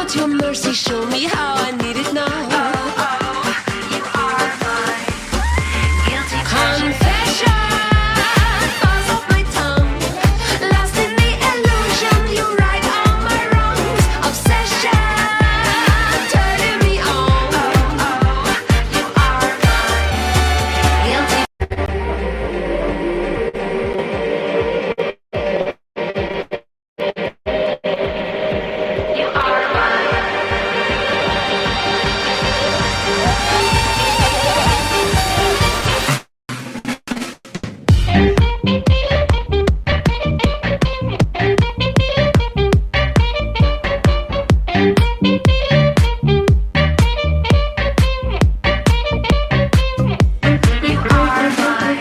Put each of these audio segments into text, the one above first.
out your mercy, show me how I need it now. You are my guilty confession. Falls off my tongue, lost in the illusion. You right on my wrongs. Obsession, turning me on. You are my guilty. You are my. You are my.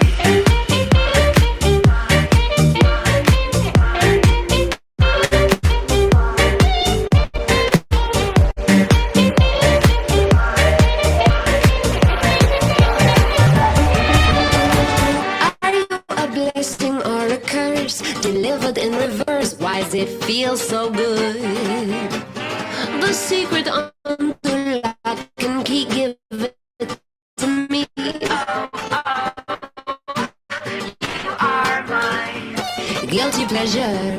Are you a blessing or a curse? Delivered in reverse, why does it feel so good? The secret on the lock and key, give it to me. Oh, oh. You are my guilty pleasure.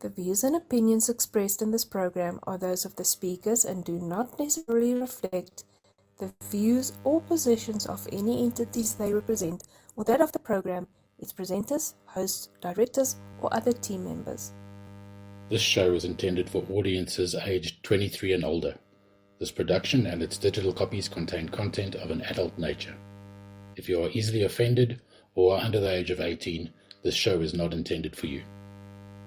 The views and opinions expressed in this program are those of the speakers and do not necessarily reflect the views or positions of any entities they represent or that of the program, its presenters, hosts, directors, or other team members. This show is intended for audiences aged 23 and older. This production and its digital copies contain content of an adult nature. If you are easily offended or are under the age of 18, this show is not intended for you.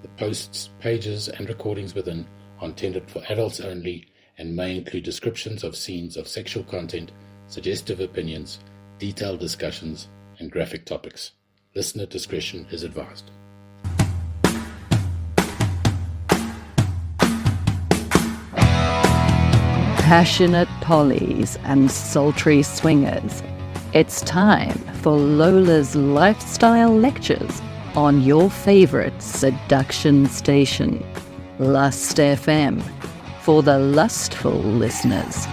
The posts, pages, and recordings within are intended for adults only and may include descriptions of scenes of sexual content, suggestive opinions, detailed discussions, and graphic topics. Listener discretion is advised. Passionate pollies and sultry swingers, it's time for Lola's Lifestyle Lectures on your favorite seduction station, Lust FM, for the lustful listeners.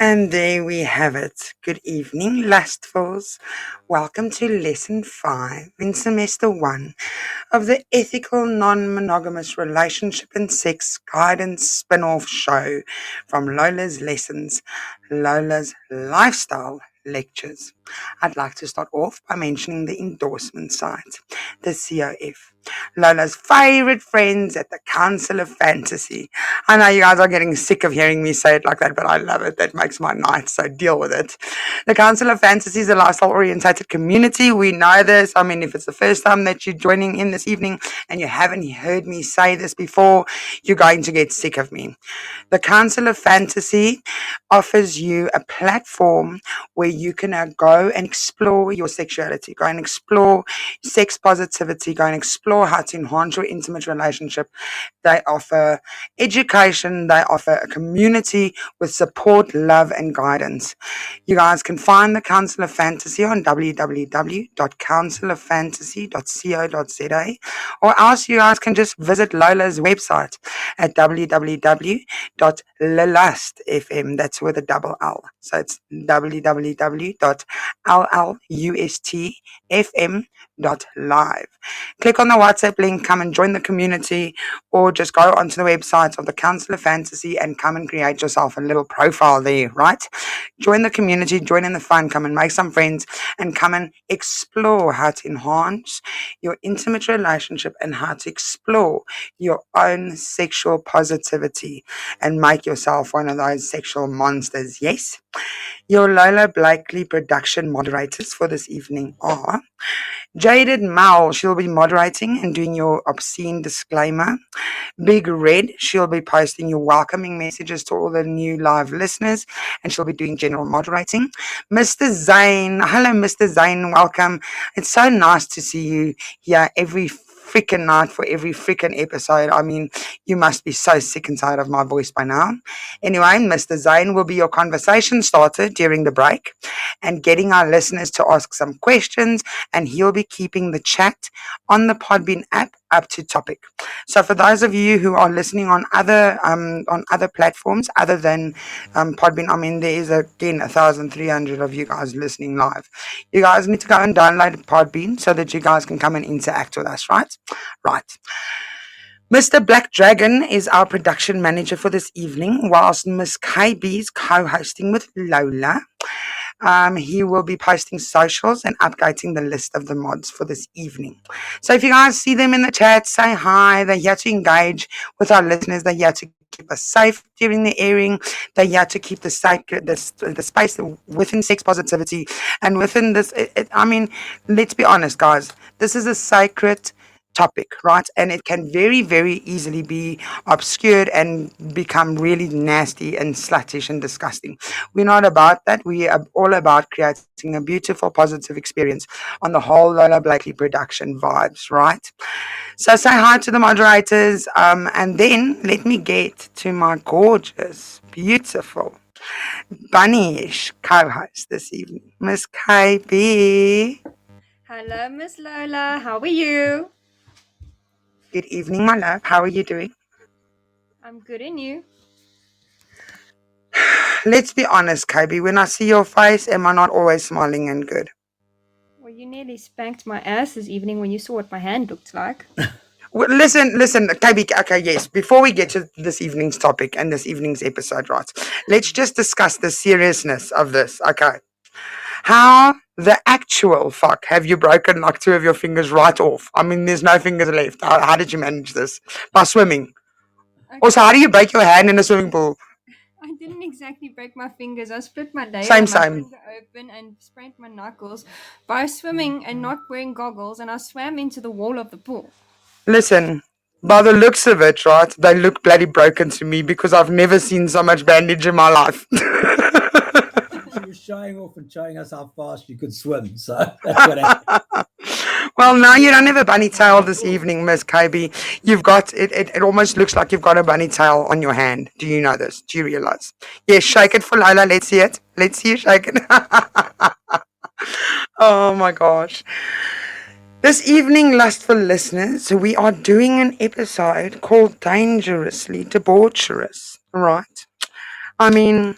And there we have it. Good evening, lustfuls. Welcome to Lesson 5 in Semester 1 of the Ethical Non-Monogamous Relationship and Sex Guidance spin-off show from Lola's Lessons, Lola's Lifestyle Lectures. I'd like to start off by mentioning the endorsement site, the COF, Lola's favorite friends at the Council of Fantasy. I know you guys are getting sick of hearing me say it like that, but I love it. That makes my night, so deal with it. The Council of Fantasy is a lifestyle-orientated community. We know this. I mean, if it's the first time that you're joining in this evening and you haven't heard me say this before, you're going to get sick of me. The Council of Fantasy offers you a platform where you can go and explore your sexuality, go and explore sex positivity, go and explore how to enhance your intimate relationship. They offer education, they offer a community with support, love, and guidance. You guys can find the Council of Fantasy on www.counciloffantasy.co.za, or else you guys can just visit Lola's website at www.lustfm. That's with a double L. So it's www.lustfm.live. Click on the WhatsApp link, come and join the community, or just go onto the website of the Council of Fantasy and come and create yourself a little profile there, right? Join the community, join in the fun, come and make some friends, and come and explore how to enhance your intimate relationship and how to explore your own sexual positivity and make yourself one of those sexual monsters, yes? Your Lola Blakely production moderators for this evening are Jaded Mal, she'll be moderating and doing your obscene disclaimer. Big Red, she'll be posting your welcoming messages to all the new live listeners, and she'll be doing general moderating. Mr. Zane, hello Mr. Zane, welcome. It's so nice to see you here every freaking night for every freaking episode. I mean, you must be so sick and tired of my voice by now. Anyway, Mr. Zane will be your conversation starter during the break and getting our listeners to ask some questions, and he'll be keeping the chat on the Podbean app up to topic. So for those of you who are listening on other platforms other than Podbean, I mean there is again 1,300 of you guys listening live. You guys need to go and download Podbean so that you guys can come and interact with us, right? Right. Mr. Black Dragon is our production manager for this evening, whilst Miss KB is co-hosting with Lola. He will be posting socials and updating the list of the mods for this evening. So if you guys see them in the chat, say hi. They're here to engage with our listeners. They're here to keep us safe during the airing. They're here to keep the space within sex positivity and within this. I mean, let's be honest, guys. This is a sacred topic, right? And it can very, very easily be obscured and become really nasty and sluttish and disgusting. We're not about that. We are all about creating a beautiful, positive experience on the whole Lola Blakely production vibes, right? So say hi to the moderators, and then let me get to my gorgeous, beautiful, bunny-ish co-host this evening, Miss KB. Hello, Miss Lola. How are you? Good evening, my love. How are you doing? I'm good, and you? Let's be honest, KB. When I see your face, am I not always smiling and good? Well, you nearly spanked my ass this evening when you saw what my hand looked like. Well, listen, KB. Okay, yes. Before we get to this evening's topic and this evening's episode, right? Let's just discuss the seriousness of this. Okay. How the actual fuck have you broken like 2 of your fingers right off? I mean, there's no fingers left. How did you manage this? By swimming. Okay. Also, how do you break your hand in a swimming pool? I didn't exactly break my fingers. I split my labia, Same. my finger open, and sprained my knuckles by swimming and not wearing goggles, and I swam into the wall of the pool. Listen, by the looks of it, right, they look bloody broken to me because I've never seen so much bandage in my life. She was showing off and showing us how fast you could swim, so that's what happened. Well, now you don't have a bunny tail this evening, Miss KB. You've got it. It almost looks like you've got a bunny tail on your hand. Do you know this? Do you realize? Yes, shake it for Lola. Let's see it. Let's see you shake it. Oh my gosh. This evening, lustful listeners, we are doing an episode called Dangerously Debourchrous, right? I mean,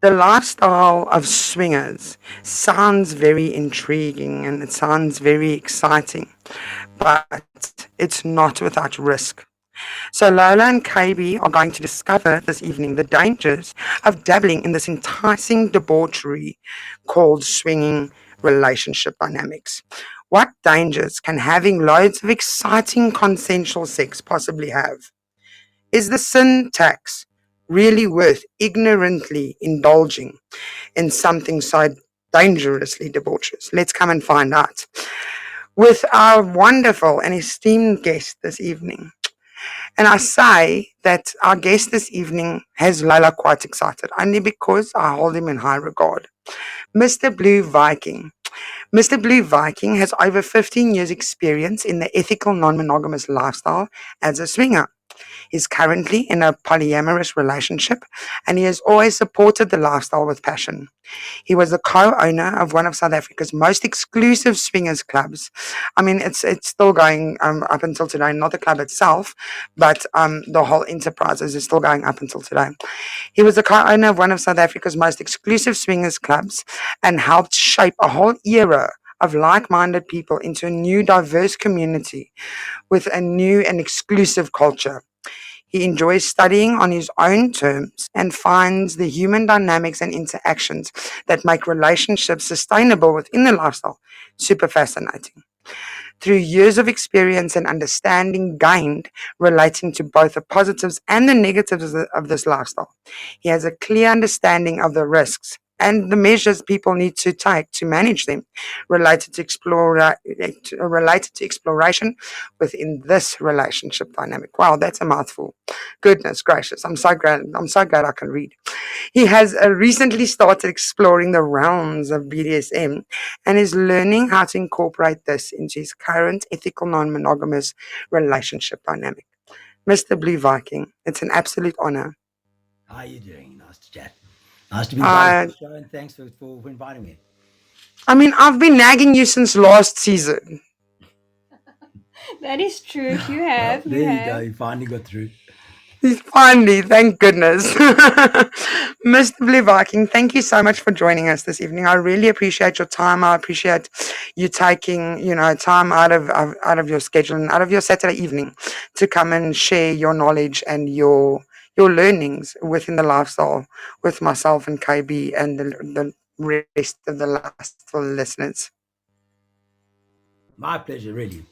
the lifestyle of swingers sounds very intriguing and it sounds very exciting, but it's not without risk. So Lola and KB are going to discover this evening the dangers of dabbling in this enticing debauchery called swinging relationship dynamics. What dangers can having loads of exciting consensual sex possibly have? Is the syntax really worth ignorantly indulging in something so dangerously debaucherous? Let's come and find out with our wonderful and esteemed guest this evening. And I say that our guest this evening has Lola quite excited, only because I hold him in high regard. Mr. Blue Viking. Mr. Blue Viking has over 15 years experience in the ethical non-monogamous lifestyle as a swinger. He's currently in a polyamorous relationship and he has always supported the lifestyle with passion. He was the co-owner of one of South Africa's most exclusive swingers clubs. I mean, it's still going up until today, not the club itself, but the whole enterprise is still going up until today. He was the co-owner of one of South Africa's most exclusive swingers clubs and helped shape a whole era of like-minded people into a new diverse community with a new and exclusive culture. He enjoys studying on his own terms and finds the human dynamics and interactions that make relationships sustainable within the lifestyle super fascinating. Through years of experience and understanding gained relating to both the positives and the negatives of this lifestyle, he has a clear understanding of the risks and the measures people need to take to manage them related to exploration within this relationship dynamic. Wow, that's a mouthful. Goodness gracious, I'm so glad I can read. He has recently started exploring the realms of BDSM and is learning how to incorporate this into his current ethical non-monogamous relationship dynamic. Mr. Blue Viking, it's an absolute honor. How are you doing? Nice to chat. Nice to be invited to the show, and thanks for inviting me. I mean, I've been nagging you since last season. That is true. You have. You There you go. have. You finally got through. Finally, thank goodness. Mr. Blue Viking, thank you so much for joining us this evening. I really appreciate your time. I appreciate you taking, time out of your schedule and out of your Saturday evening to come and share your knowledge and your learnings within the lifestyle with myself and KB and the rest of the lifestyle listeners. My pleasure, really.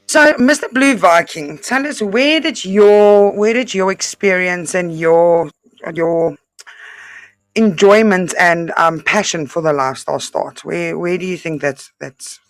So, Mr. Blue Viking, tell us where did your experience and your enjoyment and passion for the lifestyle start? Where do you think that's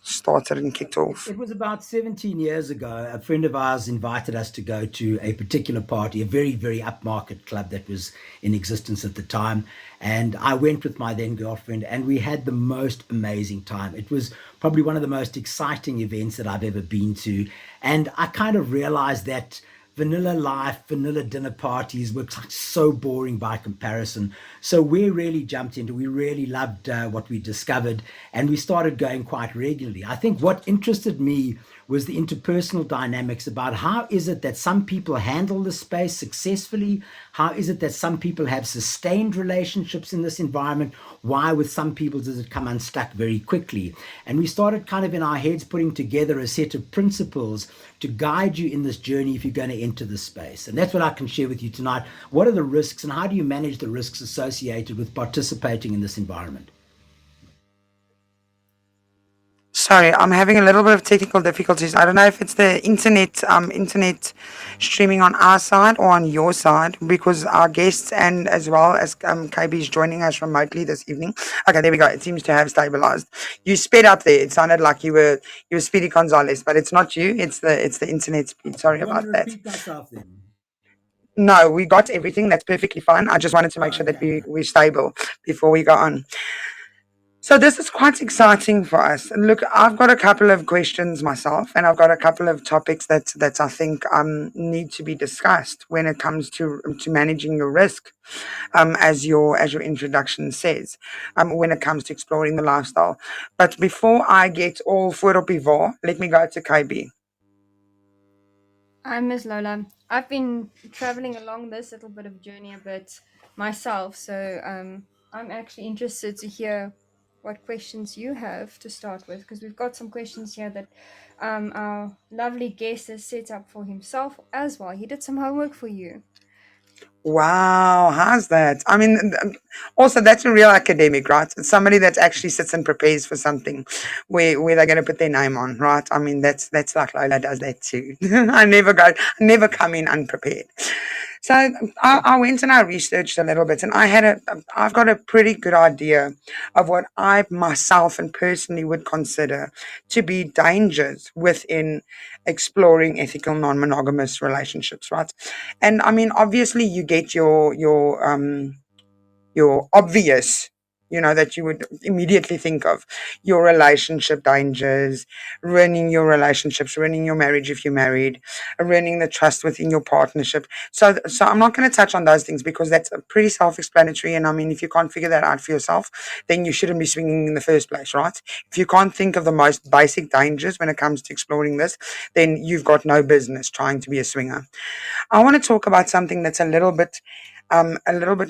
started and kicked off? It was about 17 years ago. A friend of ours invited us to go to a particular party, a very, very upmarket club that was in existence at the time. And I went with my then girlfriend, and we had the most amazing time. It was probably one of the most exciting events that I've ever been to. And I kind of realized that vanilla life, vanilla dinner parties were like so boring by comparison. So we really jumped into, we really loved what we discovered, and we started going quite regularly. I think what interested me was the interpersonal dynamics about how is it that some people handle the space successfully? How is it that some people have sustained relationships in this environment? Why with some people does it come unstuck very quickly? And we started kind of in our heads putting together a set of principles to guide you in this journey if you're going to enter the space. And that's what I can share with you tonight. What are the risks and how do you manage the risks associated with participating in this environment? Sorry, I'm having a little bit of technical difficulties. I don't know if it's the internet streaming on our side or on your side, because our guests and as well as KB is joining us remotely this evening. Okay, there we go. It seems to have stabilized. You sped up there. It sounded like you were Speedy Gonzalez, but it's not you. It's the internet speed. Sorry You want me about to that. repeat myself then? No, we got everything. That's perfectly fine. I just wanted to make Oh, sure that okay. we're stable before we go on. So this is quite exciting for us. And look, I've got a couple of questions myself, and I've got a couple of topics that I think need to be discussed when it comes to managing your risk, as your introduction says, when it comes to exploring the lifestyle. But before I get all voor op die wa, let me go to KB. I'm Miss Lola. I've been traveling along this little bit of journey a bit myself, so I'm actually interested to hear what questions you have to start with, because we've got some questions here that our lovely guest has set up for himself as well. He did some homework for you. Wow, how's that? I mean, also that's a real academic, right? It's somebody that actually sits and prepares for something where they're going to put their name on, right? I mean, that's like Lola does that too. I never come in unprepared. So I went and I researched a little bit, and I've got a pretty good idea of what I myself and personally would consider to be dangers within exploring ethical non-monogamous relationships, right? And I mean, obviously, you get your obvious, that you would immediately think of your relationship dangers, ruining your relationships, ruining your marriage if you're married, ruining the trust within your partnership. So I'm not going to touch on those things because that's pretty self-explanatory. And I mean, if you can't figure that out for yourself, then you shouldn't be swinging in the first place, right? If you can't think of the most basic dangers when it comes to exploring this, then you've got no business trying to be a swinger. I want to talk about something that's a little bit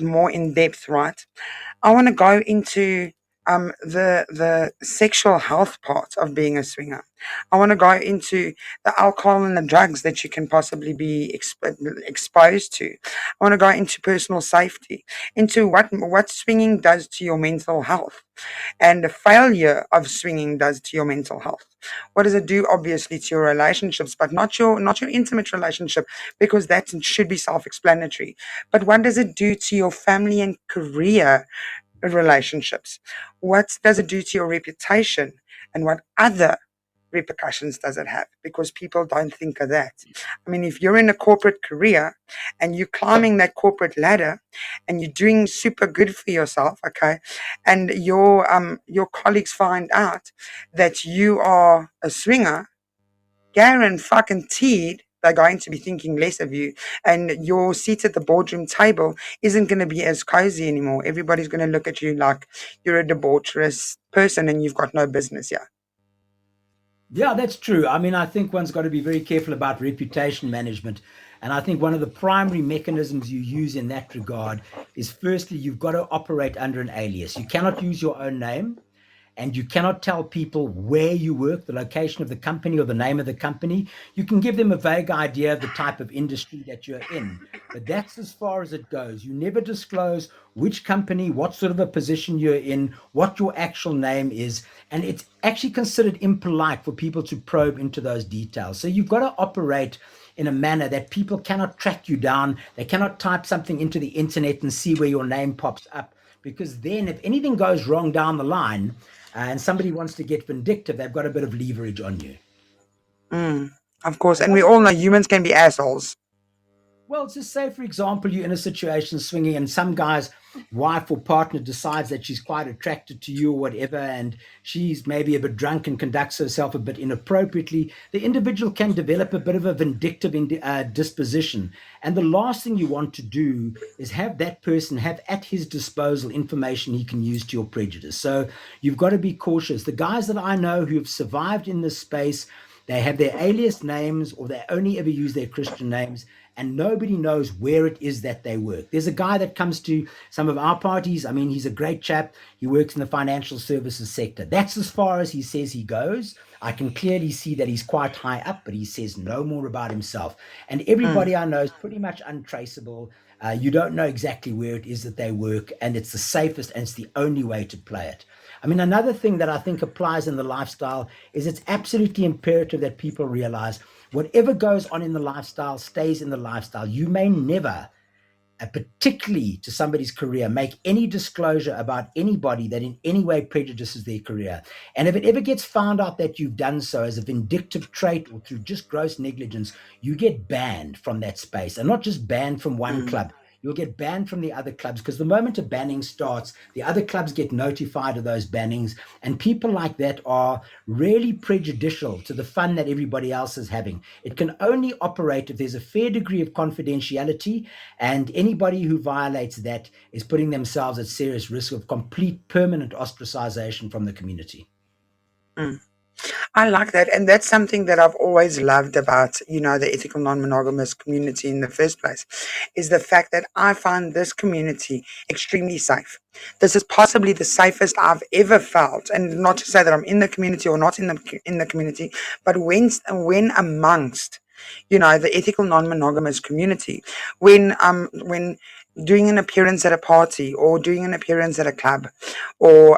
more in depth, right? I want to go into the sexual health part of being a swinger. I want to go into the alcohol and the drugs that you can possibly be exposed to. I want to go into personal safety, into what swinging does to your mental health, and the failure of swinging does to your mental health. What does it do? Obviously to your relationships, but not your intimate relationship, because that should be self-explanatory. But what does it do to your family and career relationships? What does it do to your reputation? And what other repercussions does it have? Because people don't think of that. I mean, if you're in a corporate career and you're climbing that corporate ladder and you're doing super good for yourself, okay, and your colleagues find out that you are a swinger, guaranteed they're going to be thinking less of you, and your seat at the boardroom table isn't going to be as cozy anymore. Everybody's going to look at you like you're a debaucherous person and you've got no business here. Yeah, that's true. I mean, I think one's got to be very careful about reputation management. And I think one of the primary mechanisms you use in that regard is firstly, you've got to operate under an alias. You cannot use your own name, and you cannot tell people where you work, the location of the company or the name of the company. You can give them a vague idea of the type of industry that you're in, but that's as far as it goes. You never disclose which company, what sort of a position you're in, what your actual name is, and it's actually considered impolite for people to probe into those details. So you've got to operate in a manner that people cannot track you down. They cannot type something into the internet and see where your name pops up, because then if anything goes wrong down the line, and somebody wants to get vindictive, they've got a bit of leverage on you. Of course. The And we other all know thing, humans can be assholes. well, just say, for example, you're in a situation swinging, and some guy's wife or partner decides that she's quite attracted to you or whatever, and she's maybe a bit drunk and conducts herself a bit inappropriately. The individual can develop a bit of a vindictive disposition. And the last thing you want to do is have that person have at his disposal information he can use to your prejudice. So you've got to be cautious. The guys that I know who have survived in this space, they have their alias names, or they only ever use their Christian names, and nobody knows where it is that they work. There's a guy that comes to some of our parties. I mean, he's a great chap. He works in the financial services sector. That's as far as he says he goes. I can clearly see that he's quite high up, but he says no more about himself. And everybody I know is pretty much untraceable. You don't know exactly where it is that they work, and it's the safest and it's the only way to play it. I mean, another thing that I think applies in the lifestyle is it's absolutely imperative that people realize whatever goes on in the lifestyle stays in the lifestyle. You may never, particularly to somebody's career, make any disclosure about anybody that in any way prejudices their career. And if it ever gets found out that you've done so as a vindictive trait or through just gross negligence, you get banned from that space. And not just banned from one club. You'll get banned from the other clubs, because the moment a banning starts, the other clubs get notified of those bannings. And people like that are really prejudicial to the fun that everybody else is having. It can only operate if there's a fair degree of confidentiality, and anybody who violates that is putting themselves at serious risk of complete permanent ostracization from the community. I like that. And that's something that I've always loved about, the ethical non-monogamous community in the first place, is the fact that I find this community extremely safe. This is possibly the safest I've ever felt. And not to say that I'm in the community or not in the community, but when amongst, the ethical non-monogamous community, when doing an appearance at a party or doing an appearance at a club or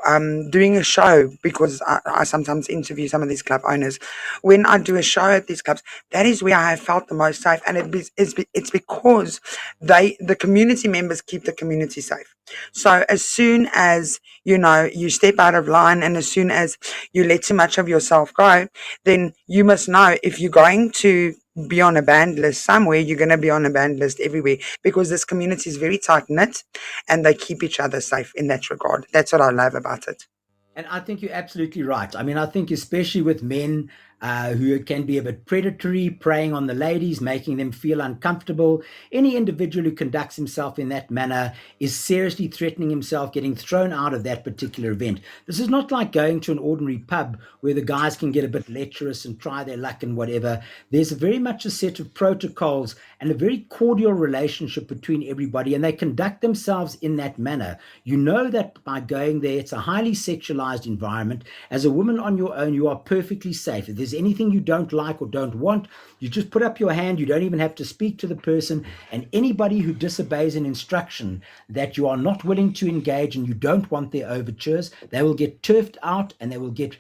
doing a show, because I sometimes interview some of these club owners. When I do a show at these clubs, that is where I have felt the most safe, and it's because the community members keep the community safe. So as soon as you step out of line, and as soon as you let too much of yourself go, then you must know, if you're going to be on a banned list somewhere, you're going to be on a banned list everywhere, because this community is very tight knit and they keep each other safe in that regard. That's what I love about it. And I think you're absolutely right. I mean, I think especially with men who can be a bit predatory, preying on the ladies, making them feel uncomfortable. Any individual who conducts himself in that manner is seriously threatening himself getting thrown out of that particular event. This is not like going to an ordinary pub where the guys can get a bit lecherous and try their luck and whatever. There's very much a set of protocols and a very cordial relationship between everybody, and they conduct themselves in that manner. You know that by going there, it's a highly sexualized environment. As a woman on your own, you are perfectly safe. If there's anything you don't like or don't want, you just put up your hand. You don't even have to speak to the person. And anybody who disobeys an instruction that you are not willing to engage and you don't want their overtures, they will get turfed out and they will get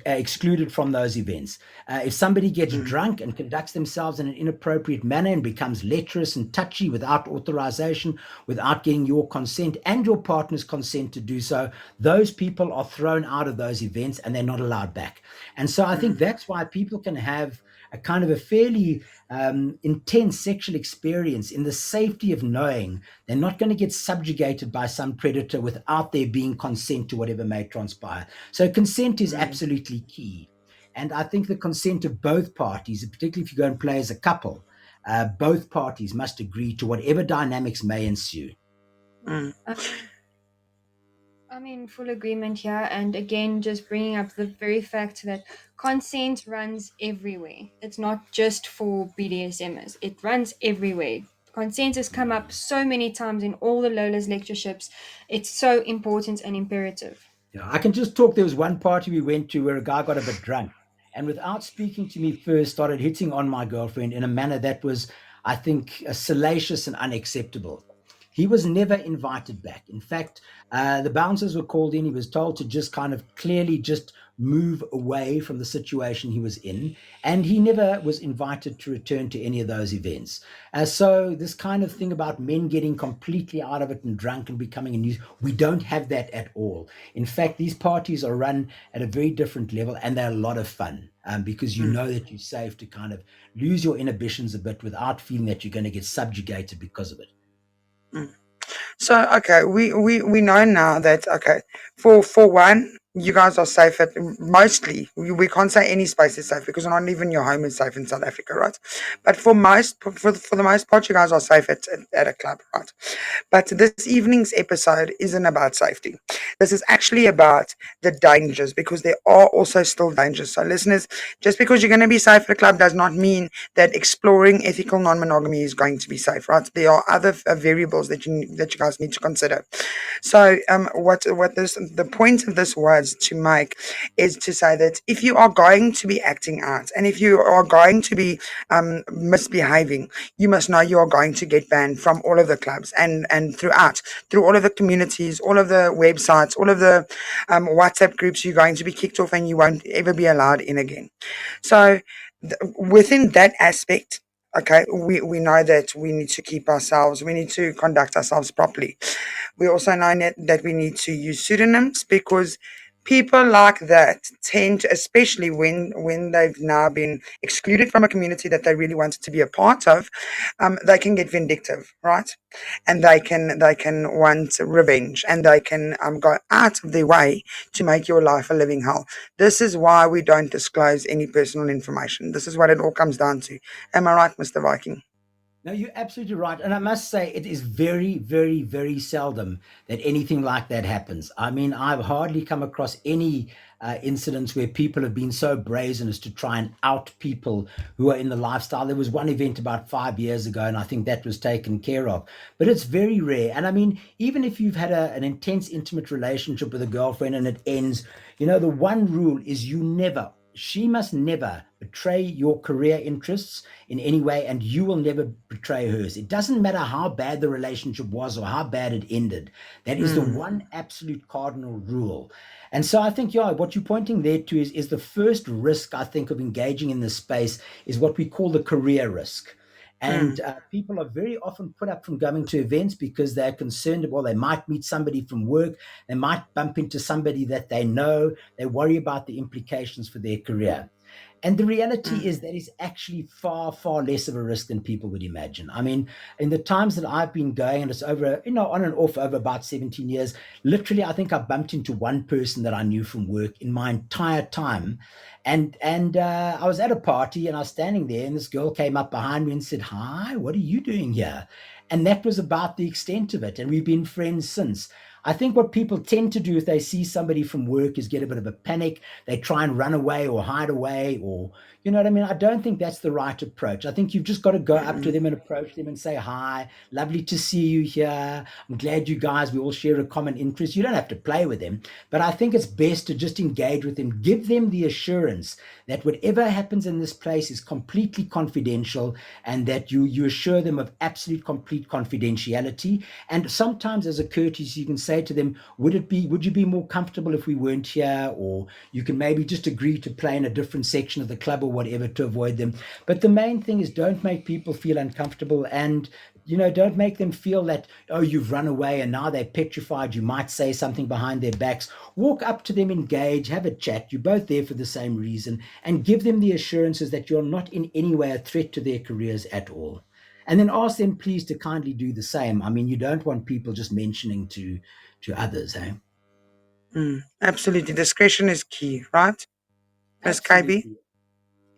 excluded from those events. If somebody gets drunk and conducts themselves in an inappropriate manner and becomes lecherous and touchy without authorization, without getting your consent and your partner's consent to do so, those people are thrown out of those events and they're not allowed back. And so I think that's why people can have a kind of a fairly intense sexual experience in the safety of knowing they're not going to get subjugated by some predator without there being consent to whatever may transpire. So consent is absolutely key. And I think the consent of both parties, particularly if you go and play as a couple, both parties must agree to whatever dynamics may ensue. Um, I'm in full agreement here. And again, just bringing up the very fact that consent runs everywhere. It's not just for BDSMers, it runs everywhere. Consent has come up so many times in all the Lola's lectureships. It's so important and imperative. Yeah, I can just talk. There was one party we went to where a guy got a bit drunk and without speaking to me first started hitting on my girlfriend in a manner that was, I think, salacious and unacceptable. He was never invited back. In fact, the bouncers were called in. He was told to just kind of clearly just move away from the situation he was in. And he never was invited to return to any of those events. So this kind of thing about men getting completely out of it and drunk and becoming a news, we don't have that at all. In fact, these parties are run at a very different level and they're a lot of fun because you know that you're safe to kind of lose your inhibitions a bit without feeling that you're going to get subjugated because of it. So okay, we know now that okay, for one, you guys are safe at mostly. We can't say any space is safe because not even your home is safe in South Africa, right? But for the most part, you guys are safe at a club, right? But this evening's episode isn't about safety. This is actually about the dangers because there are also still dangers. So listeners, just because you're going to be safe at a club does not mean that exploring ethical non-monogamy is going to be safe, right? There are other variables that you guys need to consider. So the point of this was to make is to say that if you are going to be acting out and if you are going to be misbehaving, you must know you are going to get banned from all of the clubs and through all of the communities, all of the websites, all of the WhatsApp groups. You're going to be kicked off and you won't ever be allowed in again. So within that aspect, okay, we know that we need to we need to conduct ourselves properly. We also know that we need to use pseudonyms because people like that tend to, especially when they've now been excluded from a community that they really wanted to be a part of, they can get vindictive, right? And they can want revenge, and they can go out of their way to make your life a living hell. This is why we don't disclose any personal information. This is what it all comes down to. Am I right, Mr. Viking? No, you're absolutely right. And I must say, it is very, very, very seldom that anything like that happens. I mean, I've hardly come across any incidents where people have been so brazen as to try and out people who are in the lifestyle. There was one event about 5 years ago, and I think that was taken care of. But it's very rare. And I mean, even if you've had an intense, intimate relationship with a girlfriend and it ends, the one rule is she must never betray your career interests in any way, and you will never betray hers. It doesn't matter how bad the relationship was or how bad it ended. That is the one absolute cardinal rule. And so I think, what you're pointing there to is the first risk, I think, of engaging in this space is what we call the career risk. And people are very often put up from going to events because they're concerned, well, they might meet somebody from work, they might bump into somebody that they know, they worry about the implications for their career. And the reality is that is actually far, far less of a risk than people would imagine. I mean, in the times that I've been going, and it's over, on and off over about 17 years, literally, I think I bumped into one person that I knew from work in my entire time. And I was at a party and I was standing there and this girl came up behind me and said, "Hi, what are you doing here?" And that was about the extent of it. And we've been friends since. I think what people tend to do if they see somebody from work is get a bit of a panic. They try and run away or hide away, or, you know what I mean? I don't think that's the right approach. I think you've just got to go up to them and approach them and say, "Hi, lovely to see you here. I'm glad you guys, we all share a common interest." You don't have to play with them, but I think it's best to just engage with them, give them the assurance that whatever happens in this place is completely confidential and that you assure them of absolute complete confidentiality. And sometimes as a courtesy, you can say to them, would you be more comfortable if we weren't here? Or you can maybe just agree to play in a different section of the club or whatever to avoid them. But the main thing is don't make people feel uncomfortable, and don't make them feel that, oh, you've run away and now they're petrified, you might say something behind their backs. Walk up to them, engage, have a chat. You're both there for the same reason, and give them the assurances that you're not in any way a threat to their careers at all. And then ask them, please, to kindly do the same. I mean, you don't want people just mentioning to others, eh? Absolutely. Discretion is key, right? Ms. KB? Absolutely.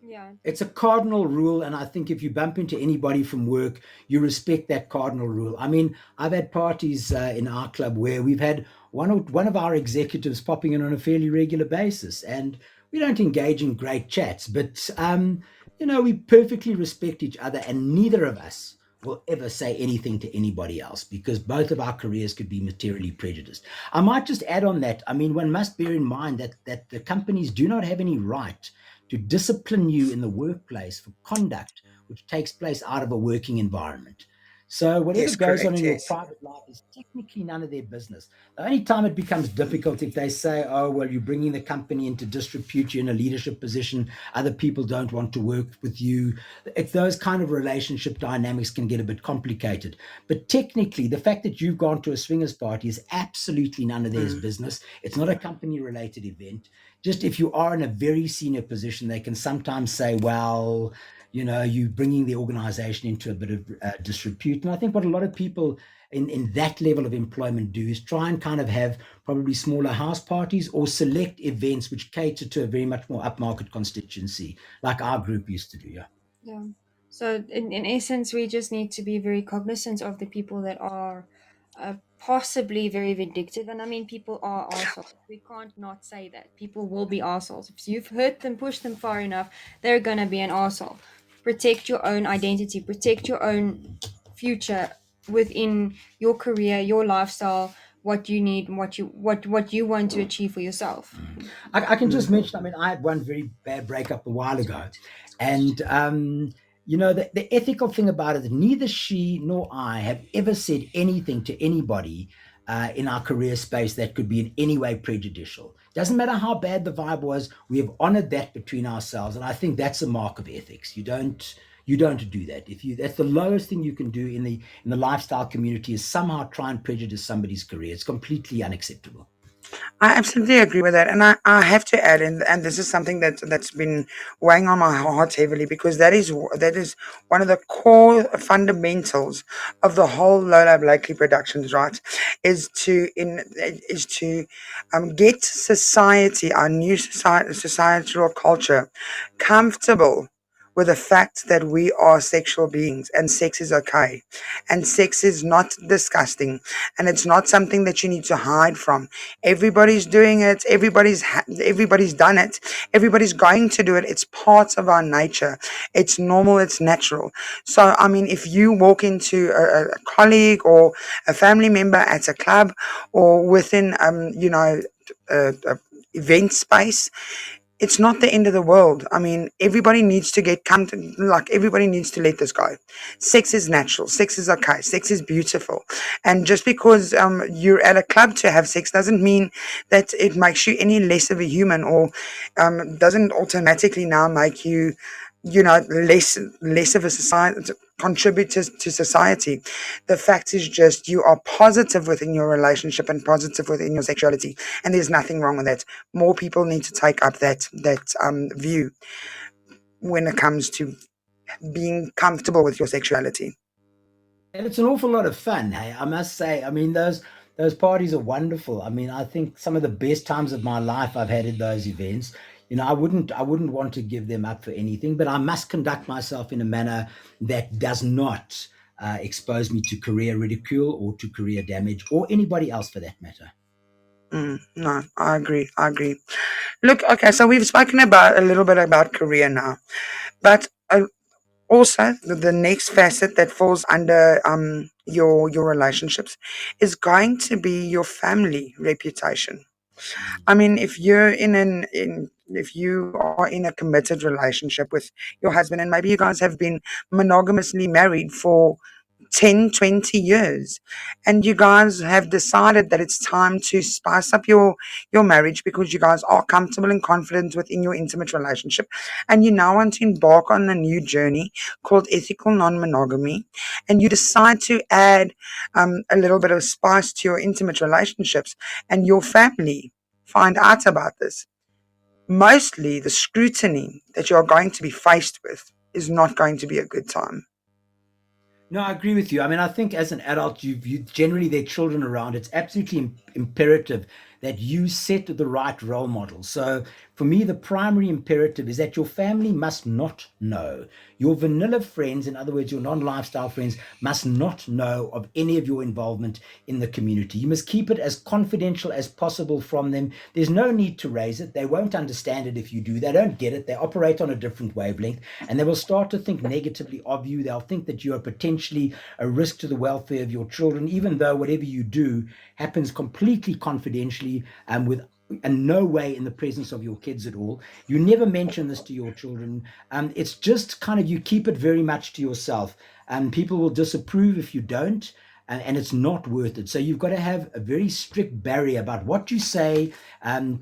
Yeah. It's a cardinal rule, and I think if you bump into anybody from work, you respect that cardinal rule. I mean, I've had parties in our club where we've had one of our executives popping in on a fairly regular basis, and we don't engage in great chats, but we perfectly respect each other, and neither of us will ever say anything to anybody else because both of our careers could be materially prejudiced. I might just add on that. I mean, one must bear in mind that the companies do not have any right to discipline you in the workplace for conduct which takes place out of a working environment. So whatever Yes, goes on correct. in your Yes. private life is technically none of their business. The only time it becomes difficult if they say, "Oh, well, you're bringing the company into disrepute, you're in a leadership position, other people don't want to work with you." It's those kind of relationship dynamics can get a bit complicated. But technically, the fact that you've gone to a swingers party is absolutely none of their business. It's not a company-related event. Just if you are in a very senior position, they can sometimes say, well, you're bringing the organization into a bit of disrepute. And I think what a lot of people in that level of employment do is try and kind of have probably smaller house parties or select events which cater to a very much more upmarket constituency, like our group used to do. Yeah. Yeah. So in essence, we just need to be very cognizant of the people that are possibly very vindictive. And I mean, people are assholes. We can't not say that. People will be assholes. If you've hurt them, pushed them far enough, they're going to be an asshole. Protect your own identity, protect your own future within your career, your lifestyle, what you need, and what you want to achieve for yourself. I can just mention, I mean, I had one very bad breakup a while ago. And, the ethical thing about it, neither she nor I have ever said anything to anybody in our career space that could be in any way prejudicial. Doesn't matter how bad the vibe was, we have honored that between ourselves. And I think that's a mark of ethics. You don't do that. That's the lowest thing you can do in the lifestyle community is somehow try and prejudice somebody's career. It's completely unacceptable. I absolutely agree with that, and I have to add, and this is something that's been weighing on my heart heavily because that is one of the core fundamentals of the whole Lola Blakely Productions, right? Is to get society, our new societal culture, comfortable with the fact that we are sexual beings and sex is okay and sex is not disgusting and it's not something that you need to hide from. Everybody's doing it. Everybody's done it. Everybody's going to do it. It's part of our nature. It's normal. It's natural. So, I mean, if you walk into a colleague or a family member at a club or within, a event space, it's not the end of the world. I mean, everybody needs to get comfortable. Like everybody needs to let this go. Sex is natural. Sex is okay. Sex is beautiful. And just because you're at a club to have sex doesn't mean that it makes you any less of a human, or doesn't automatically now make you, less of a society contributor to society. The fact is just you are positive within your relationship and positive within your sexuality, and there's nothing wrong with that. More people need to take up that view when it comes to being comfortable with your sexuality. And it's an awful lot of fun, hey, I must say. I mean, those parties are wonderful. I mean, I think some of the best times of my life I've had at those events. I wouldn't want to give them up for anything, but I must conduct myself in a manner that does not expose me to career ridicule or to career damage or anybody else for that matter. No, I agree. I agree. Look, okay, so we've spoken about a little bit about career now, but also the next facet that falls under your relationships is going to be your family reputation. I mean, if you are in a committed relationship with your husband, and maybe you guys have been monogamously married for 10, 20 years, and you guys have decided that it's time to spice up your marriage because you guys are comfortable and confident within your intimate relationship, and you now want to embark on a new journey called ethical non-monogamy, and you decide to add a little bit of spice to your intimate relationships, and your family find out about this. Mostly the scrutiny that you're going to be faced with is not going to be a good time. No, I agree with you. I mean, I think as an adult, you generally there are children around. It's absolutely imperative that you set the right role model. So, For me, the primary imperative is that your family must not know. Your vanilla friends, in other words, your non-lifestyle friends, must not know of any of your involvement in the community. You must keep it as confidential as possible from them. There's no need to raise it. They won't understand it if you do. They don't get it. They operate on a different wavelength, and they will start to think negatively of you. They'll think that you are potentially a risk to the welfare of your children, even though whatever you do happens completely confidentially and with and no way in the presence of your kids at all. You never mention this to your children. It's just kind of, you keep it very much to yourself. People will disapprove if you don't, and it's not worth it. So you've got to have a very strict barrier about what you say.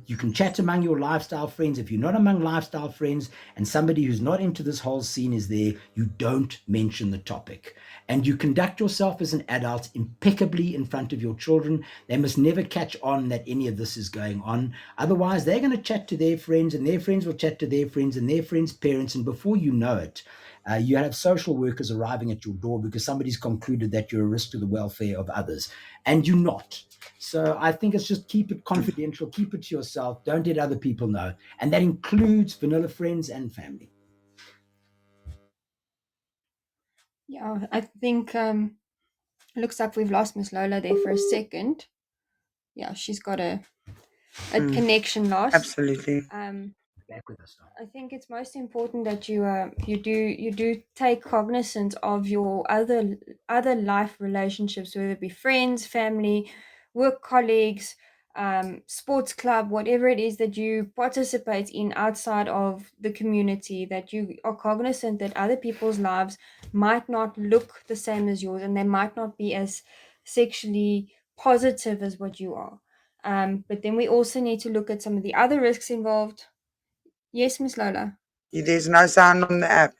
You can chat among your lifestyle friends. If you're not among lifestyle friends and somebody who's not into this whole scene is there, you don't mention the topic. And you conduct yourself as an adult impeccably in front of your children. They must never catch on that any of this is going on. Otherwise, they're going to chat to their friends, and their friends will chat to their friends and their friends' parents. And before you know it, you have social workers arriving at your door because somebody's concluded that you're a risk to the welfare of others, and you're not. So I think it's just keep it confidential, keep it to yourself, don't let other people know. And that includes vanilla friends and family. Yeah, I think looks like we've lost Miss Lola there for a second. Yeah, she's got a connection loss. Absolutely. Back with us now. I think it's most important that you do take cognizance of your other life relationships, whether it be friends, family, work colleagues, sports club, whatever it is that you participate in outside of the community. That you are cognizant that other people's lives might not look the same as yours, and they might not be as sexually positive as what you are. But then we also need to look at some of the other risks involved. Yes, Miss Lola. There's no sound on the app.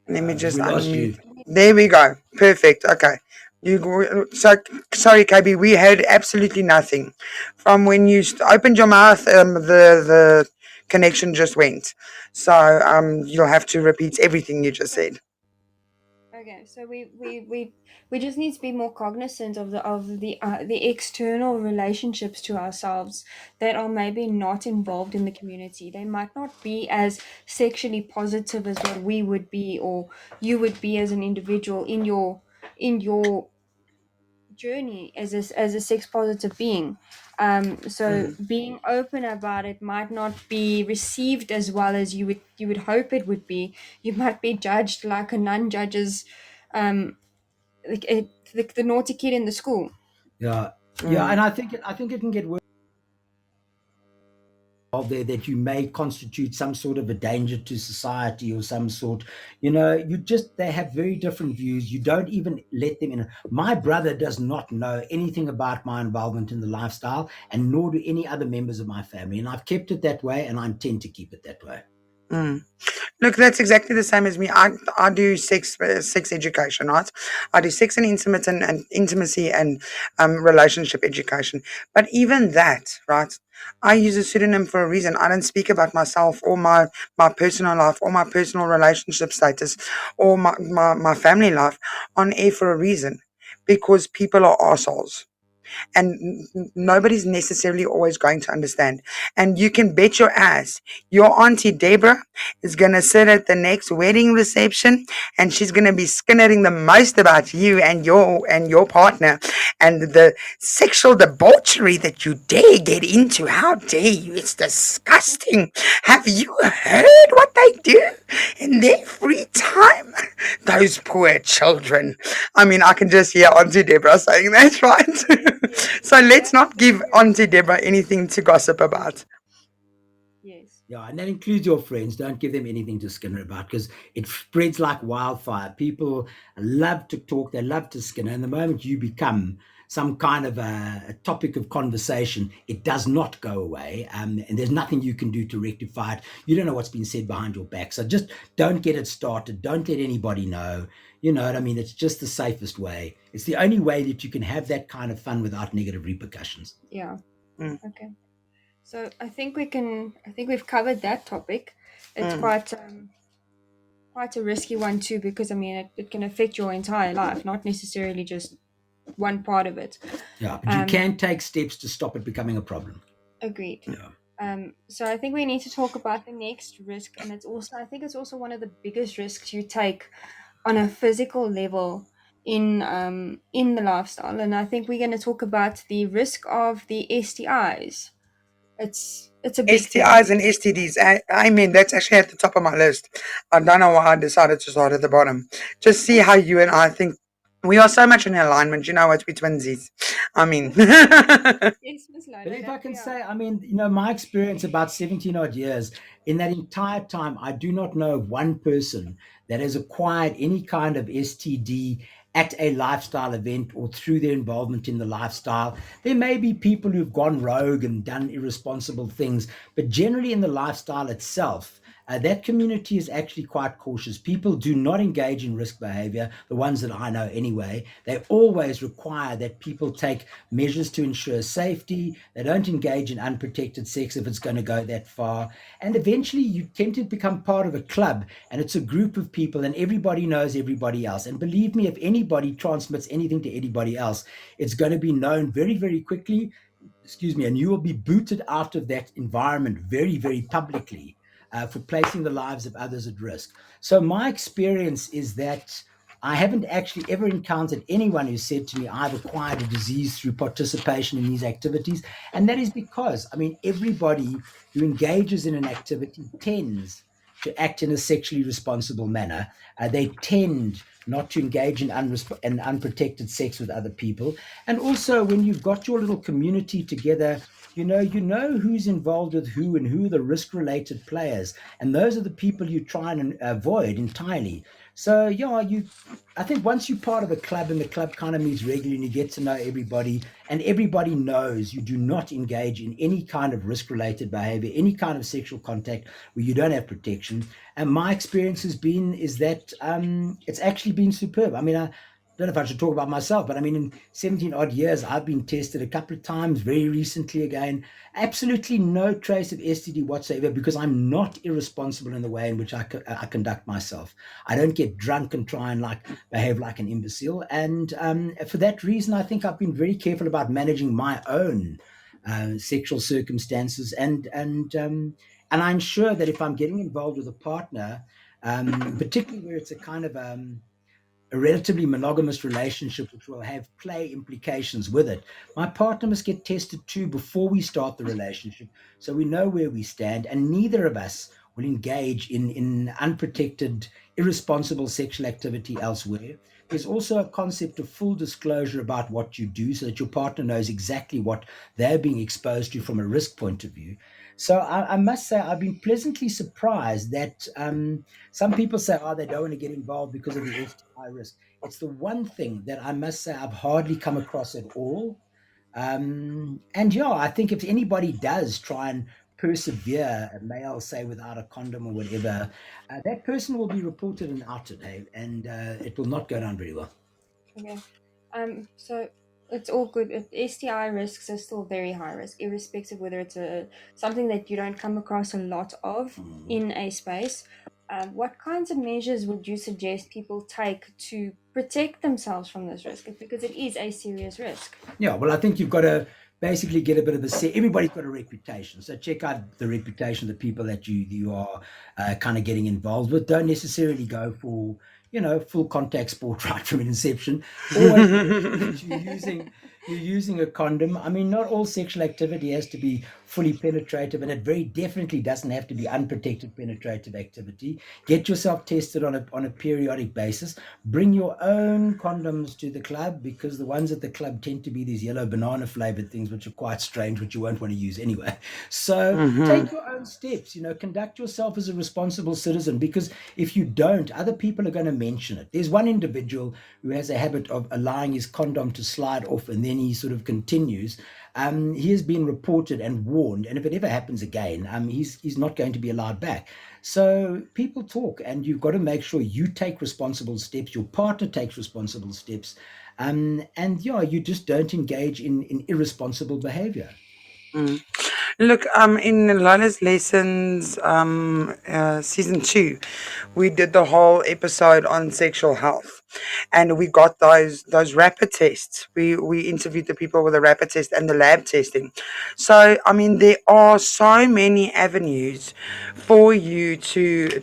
Let me just We lost unmute. you. There we go. Perfect. Okay. You go, so sorry, KB. We heard absolutely nothing from when you opened your mouth. The connection just went. So you'll have to repeat everything you just said. Okay, so we just need to be more cognizant of the external relationships to ourselves that are maybe not involved in the community. They might not be as sexually positive as what we would be, or you would be as an individual in your journey as a sex positive being. So being open about it might not be received as well as you would hope it would be. You might be judged like a nun judges the naughty kid in the school. Yeah, and I think it can get worse there, that you may constitute some sort of a danger to society or some sort. They have very different views. You don't even let them in. My brother does not know anything about my involvement in the lifestyle, and nor do any other members of my family. And I've kept it that way, and I intend to keep it that way. Look, that's exactly the same as me. I do sex education, right? I do sex and intimacy and relationship education. But even that, right? I use a pseudonym for a reason. I don't speak about myself or my personal life or my personal relationship status or my family life on air for a reason, because people are assholes. And nobody's necessarily always going to understand. And you can bet your ass your auntie Deborah is going to sit at the next wedding reception, and she's going to be skinnering the most about you and your partner and the sexual debauchery that you dare get into. How dare you? It's disgusting. Have you heard what they do in their free time? Those poor children. I mean, I can just hear Auntie Deborah saying that, right? So let's not give Auntie Deborah anything to gossip about. Yes. Yeah, and that includes your friends. Don't give them anything to skinner about, because it spreads like wildfire. People love to talk, they love to skinner. And the moment you become some kind of a topic of conversation, it does not go away. And there's nothing you can do to rectify it. You don't know what's been said behind your back. So just don't get it started. Don't let anybody know. You know what I mean? It's just the safest way. It's the only way that you can have that kind of fun without negative repercussions. Yeah. Okay. So I think we've covered that topic. It's quite a risky one too, because I mean it can affect your entire life, not necessarily just one part of it. Yeah, but you can take steps to stop it becoming a problem. Agreed. Yeah. So I think we need to talk about the next risk, and I think it's also one of the biggest risks you take on a physical level in the lifestyle. And I think we're going to talk about the risk of the STIs. It's a big thing. STIs and STDs. I mean, that's actually at the top of my list. I don't know why I decided to start at the bottom. Just see how you and I think we are so much in alignment. You know what? We're twinsies. I mean, Yes, Miss But Lola, if I that can we are. say, I mean, my experience about 17 odd years, in that entire time, I do not know of one person that has acquired any kind of STD at a lifestyle event or through their involvement in the lifestyle. There may be people who've gone rogue and done irresponsible things, but generally in the lifestyle itself, that community is actually quite cautious. People do not engage in risk behavior, the ones that I know anyway. They always require that people take measures to ensure safety. They don't engage in unprotected sex if it's going to go that far. And eventually you tend to become part of a club, and it's a group of people and everybody knows everybody else. And believe me, if anybody transmits anything to anybody else, it's going to be known very, very quickly. Excuse me, and you will be booted out of that environment very, very publicly for placing the lives of others at risk. So my experience is that I haven't actually ever encountered anyone who said to me, I've acquired a disease through participation in these activities. And that is because, I mean, everybody who engages in an activity tends to act in a sexually responsible manner. They tend not to engage in unprotected sex with other people. And also, when you've got your little community together, you know who's involved with who and who are the risk-related players, and those are the people you try and avoid entirely. So yeah, I think once you're part of a club and the club kind of meets regularly and you get to know everybody and everybody knows you do not engage in any kind of risk-related behavior, any kind of sexual contact where you don't have protection. And my experience is that it's actually been superb. I mean, I don't know if I should talk about myself, but I mean, in 17 odd years, I've been tested a couple of times, very recently again. Absolutely no trace of STD whatsoever because I'm not irresponsible in the way in which I conduct myself. I don't get drunk and try and behave like an imbecile. And for that reason, I think I've been very careful about managing my own sexual circumstances, and I ensure that if I'm getting involved with a partner, particularly where it's a kind of a relatively monogamous relationship, which will have play implications with it. My partner must get tested too before we start the relationship, so we know where we stand, and neither of us will engage in unprotected, irresponsible sexual activity elsewhere. There's also a concept of full disclosure about what you do so that your partner knows exactly what they're being exposed to from a risk point of view. So I must say I've been pleasantly surprised that some people say, oh, they don't want to get involved because of the STI risk. It's the one thing that I must say I've hardly come across at all. And yeah, I think if anybody does try and persevere, may I say, without a condom or whatever, that person will be reported and outed, hey, and it will not go down very well. Okay. So it's all good. STI risks are still very high risk, irrespective whether it's something that you don't come across a lot of in a space. What kinds of measures would you suggest people take to protect themselves from this risk? Because it is a serious risk. Yeah, well, I think you've got to basically get a bit of everybody's got a reputation. So check out the reputation of the people that you are kind of getting involved with. Don't necessarily go for, full contact sport right from inception. Always make sure that you're using a condom. I mean, not all sexual activity has to be fully penetrative, and it very definitely doesn't have to be unprotected penetrative activity. Get yourself tested on a periodic basis. Bring your own condoms to the club, because the ones at the club tend to be these yellow banana flavored things, which are quite strange, which you won't want to use anyway. So take your own steps, conduct yourself as a responsible citizen, because if you don't, other people are going to mention it. There's one individual who has a habit of allowing his condom to slide off, and then he sort of continues. He has been reported and warned, and if it ever happens again, he's not going to be allowed back. So people talk, and you've got to make sure you take responsible steps, your partner takes responsible steps, and yeah, you just don't engage in irresponsible behavior. Mm. Look, in Lola's lessons, season 2, we did the whole episode on sexual health, and we got those rapid tests. We interviewed the people with the rapid test and the lab testing. So, I mean, there are so many avenues for you to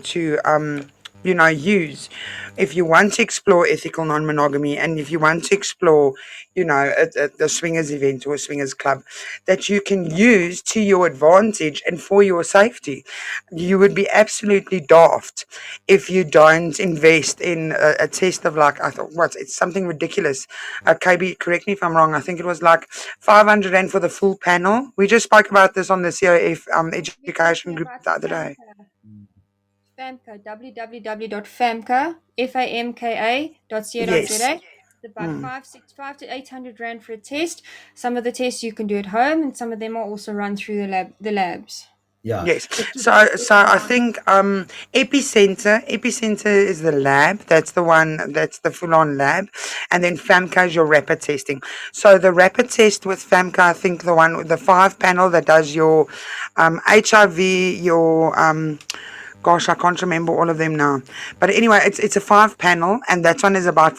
use if you want to explore ethical non-monogamy, and if you want to explore the swingers event or a swingers club, that you can use to your advantage and for your safety. You would be absolutely daft if you don't invest in a test of, like, I thought, what, it's something ridiculous. KB, correct me if I'm wrong, I think it was like 500 Rand for the full panel. We just spoke about this on the COF We're education talking group about the other day. FAMCA, www.famca, Yes. famka.co.za. It's about Mm. 5 to 800 Rand for a test. Some of the tests you can do at home, and some of them are also run through the labs. Yeah. Yes. So I think epicenter is the lab. That's the one. That's the full on lab, and then FAMCA is your rapid testing. So the rapid test with FAMCA, I think the one with the 5 panel that does your HIV, your gosh, I can't remember all of them now. But anyway, it's a 5 panel, and that one is about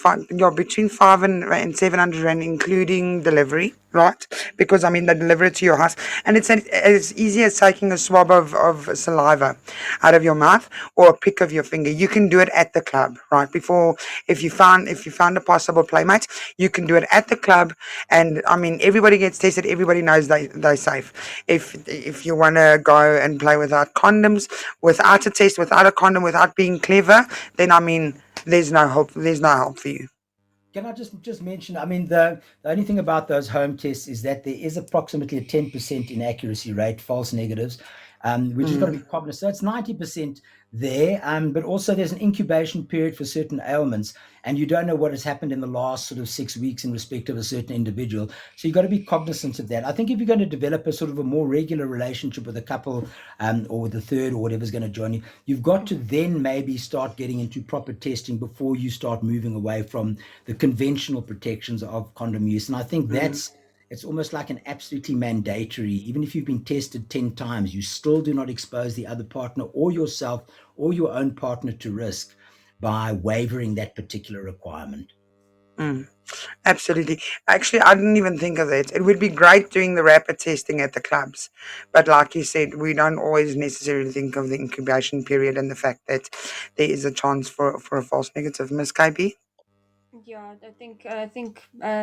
between 5 and 700 Rand, including delivery, right? Because I mean they deliver it to your house, and it's as easy as taking a swab of saliva out of your mouth or a pick of your finger. You can do it at the club, right? Before, if you found a possible playmate, you can do it at the club, and I mean everybody gets tested. Everybody knows they're safe. If you want to go and play without condoms, without a test, without a condom, without being clever, then I mean there's no hope. There's no help for you. Can I just mention? I mean, the only thing about those home tests is that there is approximately a 10% inaccuracy rate, false negatives, which has got to be cognizant. So it's 90% there, but also there's an incubation period for certain ailments, and you don't know what has happened in the last sort of 6 weeks in respect of a certain individual. So you've got to be cognizant of that. I think if you're going to develop a sort of a more regular relationship with a couple, or with the third or whatever's going to join you, you've got to then maybe start getting into proper testing before you start moving away from the conventional protections of condom use. And I think it's almost like an absolutely mandatory. Even if you've been tested 10 times, you still do not expose the other partner or yourself or your own partner to risk by wavering that particular requirement. Absolutely. Actually, I didn't even think of that. It would be great doing the rapid testing at the clubs, but like you said, we don't always necessarily think of the incubation period and the fact that there is a chance for a false negative. Miss KB? Yeah, I think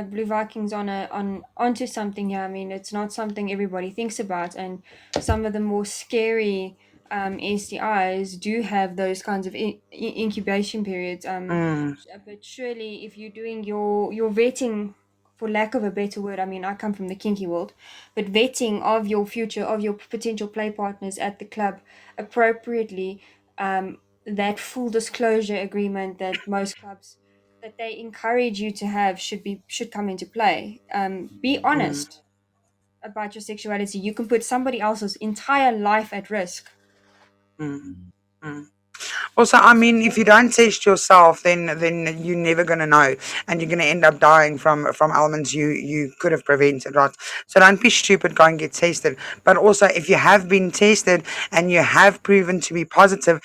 Blue Vikings onto something here. I mean, it's not something everybody thinks about, and some of the more scary STIs do have those kinds of incubation periods. Mm, But surely, if you're doing your vetting, for lack of a better word, I mean, I come from the kinky world, but vetting of your future, of your potential play partners at the club appropriately, that full disclosure agreement that most clubs that they encourage you to have should come into play. Be mm, honest about your sexuality. You can put somebody else's entire life at risk. mm, mm. Also, I mean, if you don't test yourself, then you're never gonna know, and you're gonna end up dying from ailments you could have prevented, right? So don't be stupid. Go and get tested. But also, if you have been tested and you have proven to be positive,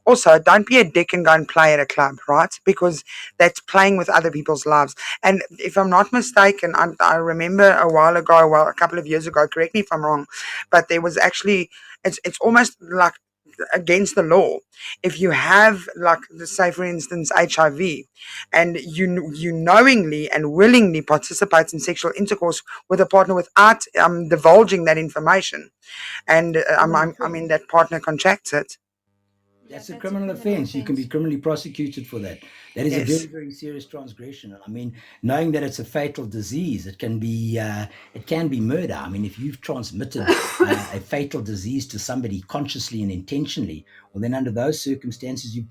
also don't be a dick and go and play at a club, right? Because that's playing with other people's lives. And if I'm not mistaken, I remember a while ago, well, a couple of years ago. Correct me if I'm wrong, but there was actually it's almost like against the law if you have, like, say for instance HIV, and you knowingly and willingly participate in sexual intercourse with a partner without divulging that information, and I mean that partner contracts it. Yeah, That's a that's a criminal criminal offense. You can be offense. criminally prosecuted for that. That is a very, Yes. very serious transgression. And I mean, knowing that it's a fatal disease, it can be murder. I mean, if you've transmitted a fatal disease to somebody consciously and intentionally, well, then under those circumstances, you've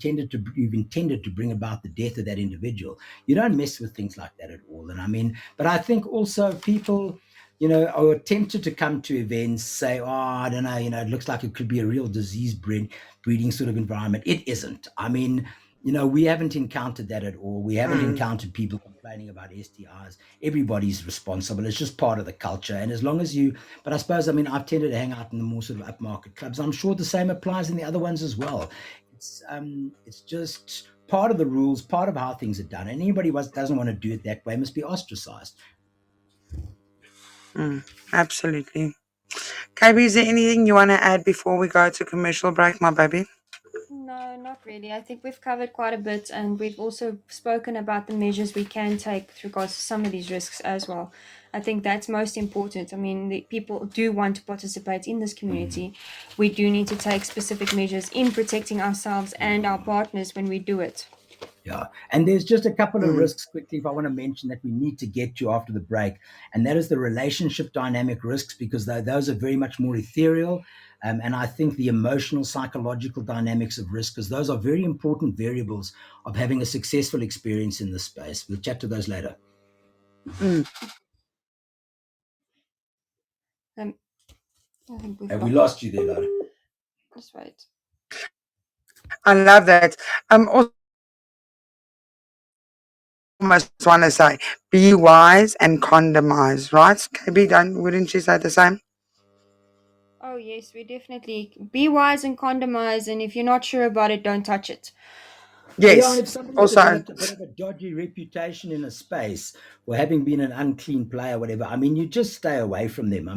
intended to bring about the death of that individual. You don't mess with things like that at all. And I mean, but I think also people, are tempted to come to events, say, oh, I don't know, it looks like it could be a real disease breeding sort of environment. It isn't. I mean, we haven't encountered that at all. We haven't encountered people complaining about STIs. Everybody's responsible. It's just part of the culture. And as long as but I suppose, I've tended to hang out in the more sort of upmarket clubs. I'm sure the same applies in the other ones as well. It's just part of the rules, part of how things are done. And anybody who doesn't want to do it that way must be ostracized. Absolutely. KB, is there anything you want to add before we go to commercial break, my baby? No, not really. I think we've covered quite a bit, and we've also spoken about the measures we can take with regards to some of these risks as well. I think that's most important. The people do want to participate in this community. We do need to take specific measures in protecting ourselves and our partners when we do it. Yeah. And there's just a couple of risks quickly, if I want to mention, that we need to get to after the break. And that is the relationship dynamic risks, because those are very much more ethereal. And I think the emotional, psychological dynamics of risk, because those are very important variables of having a successful experience in this space. We'll chat to those later. I think Have we lost you there, Lola? Just wait. I love that. Almost want to say, be wise and condomize, right? KB, wouldn't you say the same? Oh yes, we definitely be wise and condomize, and if you're not sure about it, don't touch it. Yes. Yeah, and if somebody's Also, developed a bit of a dodgy reputation in a space, or having been an unclean player, whatever, you just stay away from them.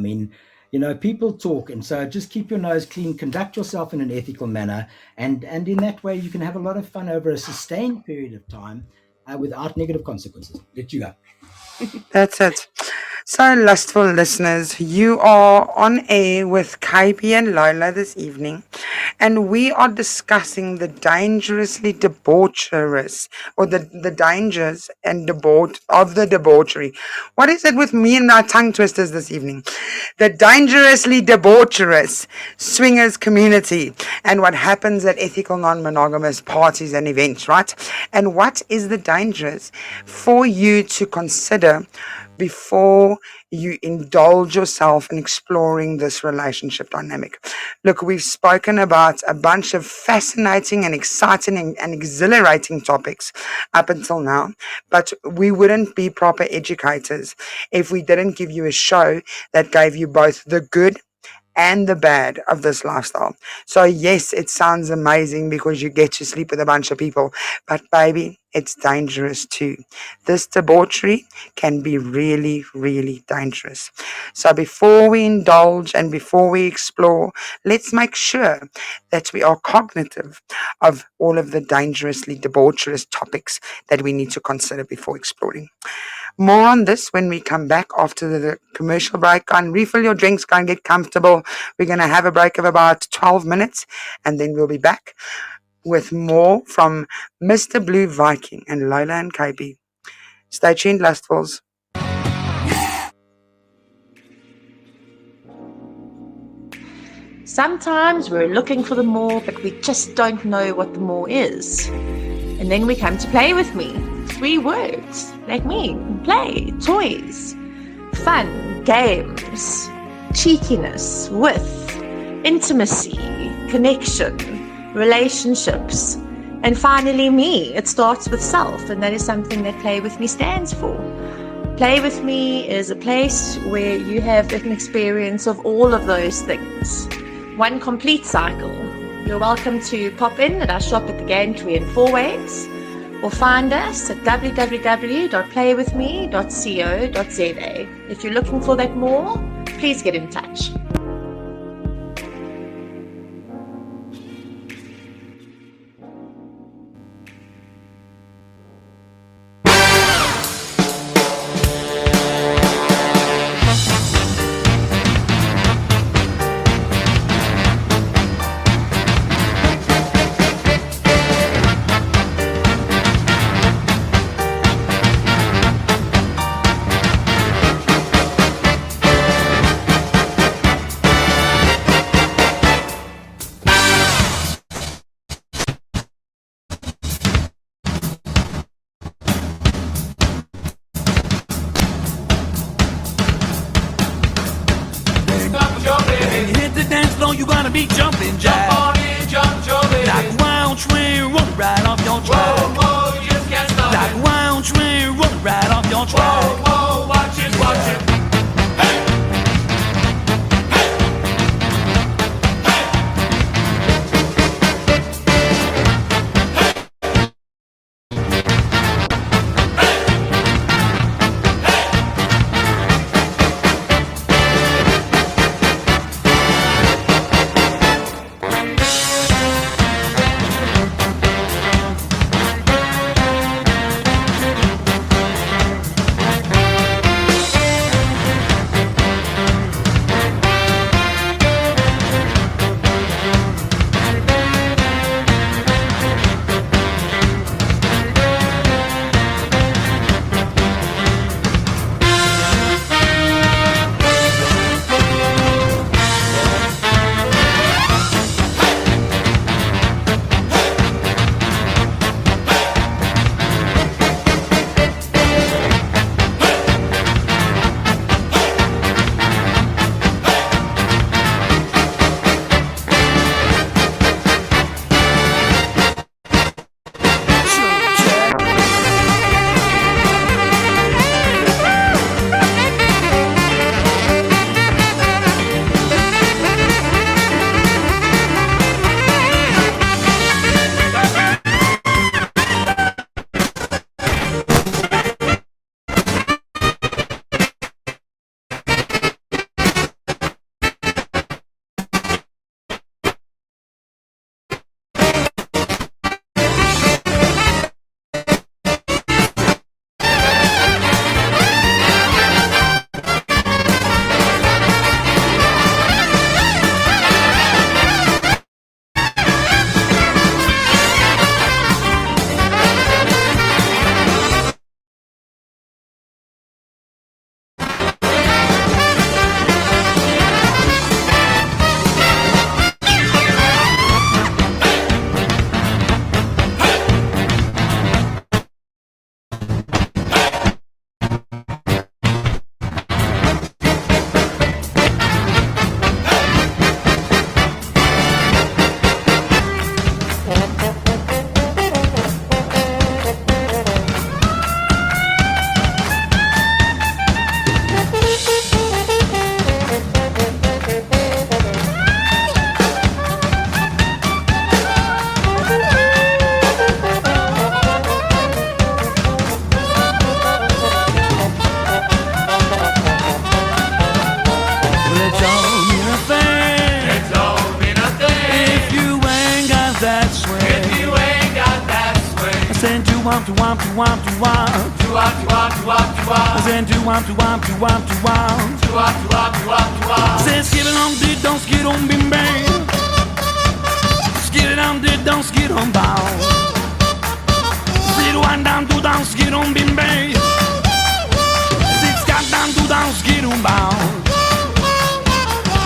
People talk, and so just keep your nose clean, conduct yourself in an ethical manner, and in that way you can have a lot of fun over a sustained period of time without negative consequences. Let you go. that's it. So, lustful listeners, you are on air with KB and Lola this evening, and we are discussing the dangerously debaucherous, or the dangers and debauch of the debauchery. What is it with me and my tongue twisters this evening? The dangerously debaucherous swingers community, and what happens at ethical non-monogamous parties and events, right? And what is the dangers for you to consider before you indulge yourself in exploring this relationship dynamic? Look, we've spoken about a bunch of fascinating and exciting and exhilarating topics up until now, but we wouldn't be proper educators if we didn't give you a show that gave you both the good and the bad of this lifestyle. So yes, it sounds amazing because you get to sleep with a bunch of people, but baby, it's dangerous too. This debauchery can be really, really dangerous. So before we indulge and before we explore, let's make sure that we are cognitive of all of the dangerously debaucherous topics that we need to consider before exploring. More on this when we come back after the commercial break. Go and refill your drinks, go and get comfortable. We're going to have a break of about 12 minutes, and then we'll be back with more from Mr. Blue Viking and Lola and KB. Stay tuned, lustfuls. Sometimes we're looking for the more, but we just don't know what the more is. And then we come to play with me. 3 words, like me, play, toys, fun, games, cheekiness, with, intimacy, connection, relationships, and finally me. It starts with self, and that is something that Play With Me stands for. Play With Me is a place where you have an experience of all of those things. One complete cycle. You're welcome to pop in at our shop at the Gantry in Fourways, or find us at www.playwithme.co.za. If you're looking for that more, please get in touch. You wanna be jumping jack. Jump on in, jump, jump in. Like a wild train, roll right off your track. do-wop, do-wop, do-wop, do-wop. Do-wop, do-wop, do-wop, do-wop. I said do-wop, do-wop, do-wop, do-wop. Do-wop, do-wop, do-wop, do-wop. I said skid it on did, don't skid on bim bang. Skid it on did, don't skid on bow. Skid one down, two down, skid on bim bang. Six got down, two down, skid on bow.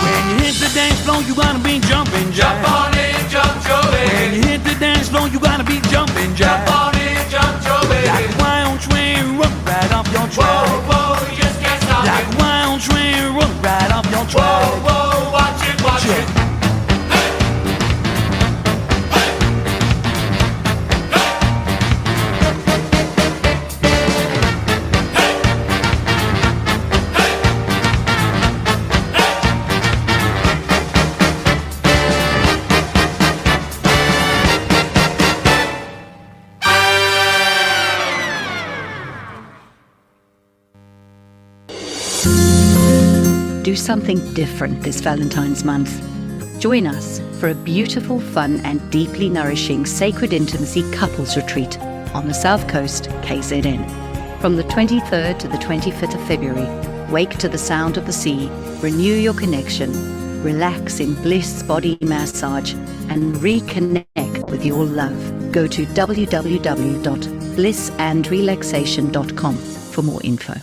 When you hit the dance floor, you gotta be jumping jack. Jump on it, jump, Joey. When you hit the dance floor, you gotta be jumping jack. Jump on it, jump, Joey. Like a wild train, run right off your track. Whoa, whoa, you just can't stop Like it. a wild train, run right off your track. Whoa, whoa, watch it, watch Yeah. it. Do something different this Valentine's month. Join us for a beautiful, fun and deeply nourishing sacred intimacy couples retreat on the South Coast, KZN. From the 23rd to the 25th of February, wake to the sound of the sea, renew your connection, relax in bliss body massage and reconnect with your love. Go to www.blissandrelaxation.com for more info.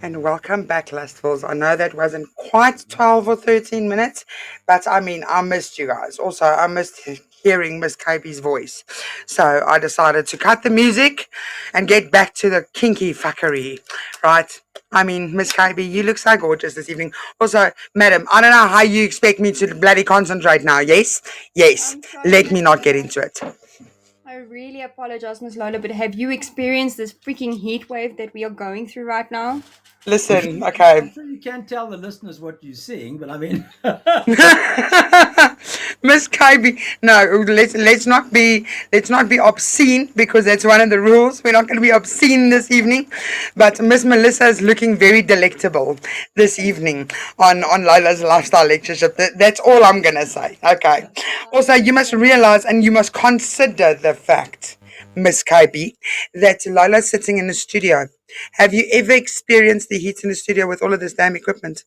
And welcome back, Lustfuls. I know that wasn't quite 12 or 13 minutes, but I mean, I missed you guys. Also, I missed hearing Miss KB's voice. So I decided to cut the music and get back to the kinky fuckery, right? I mean, Miss KB, you look so gorgeous this evening. Also, madam, I don't know how you expect me to bloody concentrate now. Yes? Yes. I'm sorry, Let me Miss not get Lola. into it. I really apologize, Miss Lola, but have you experienced this freaking heat wave that we are going through right now? Listen, I'm okay. sure you can tell the listeners what you're seeing, but I mean, Miss KB, no, let's not be obscene, because that's one of the rules. We're not going to be obscene this evening. But Miss Melissa is looking very delectable this evening on Lola's lifestyle lectureship. That's all I'm going to say. Okay. Also, you must realize and you must consider the fact, Miss KB, that Lola's sitting in the studio. Have you ever experienced the heat in the studio with all of this damn equipment?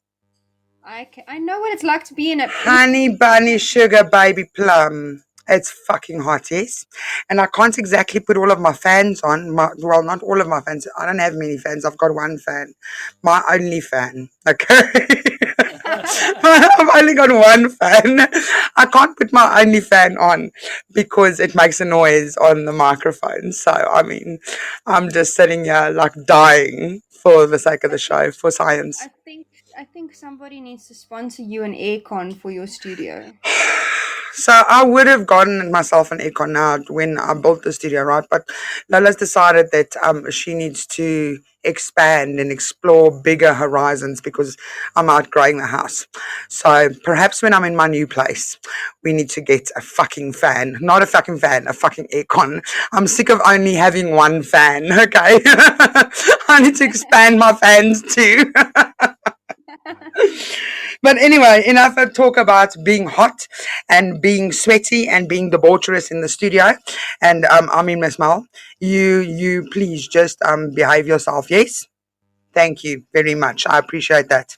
I know what it's like to be in a. Honey bunny sugar baby plum. It's fucking hot, yes. And I can't exactly put all of my fans on. Well, not all of my fans. I don't have many fans. I've got one fan. My only fan. Okay. I've only got one fan. I can't put my only fan on because it makes a noise on the microphone. So, I mean, I'm just sitting here like dying for the sake of the show, for science. I think somebody needs to sponsor you an aircon for your studio. So I would have gotten myself an aircon now when I built the studio, right? But Lola's decided that she needs to expand and explore bigger horizons because I'm outgrowing the house. So perhaps when I'm in my new place, we need to get a fucking fan. Not a fucking fan, a fucking aircon. I'm sick of only having one fan, okay? I need to expand my fans too. But anyway, enough of talk about being hot and being sweaty and being debaucherous in the studio. And I mean, Miss Mel, you please just behave yourself. Yes, thank you very much. I appreciate that.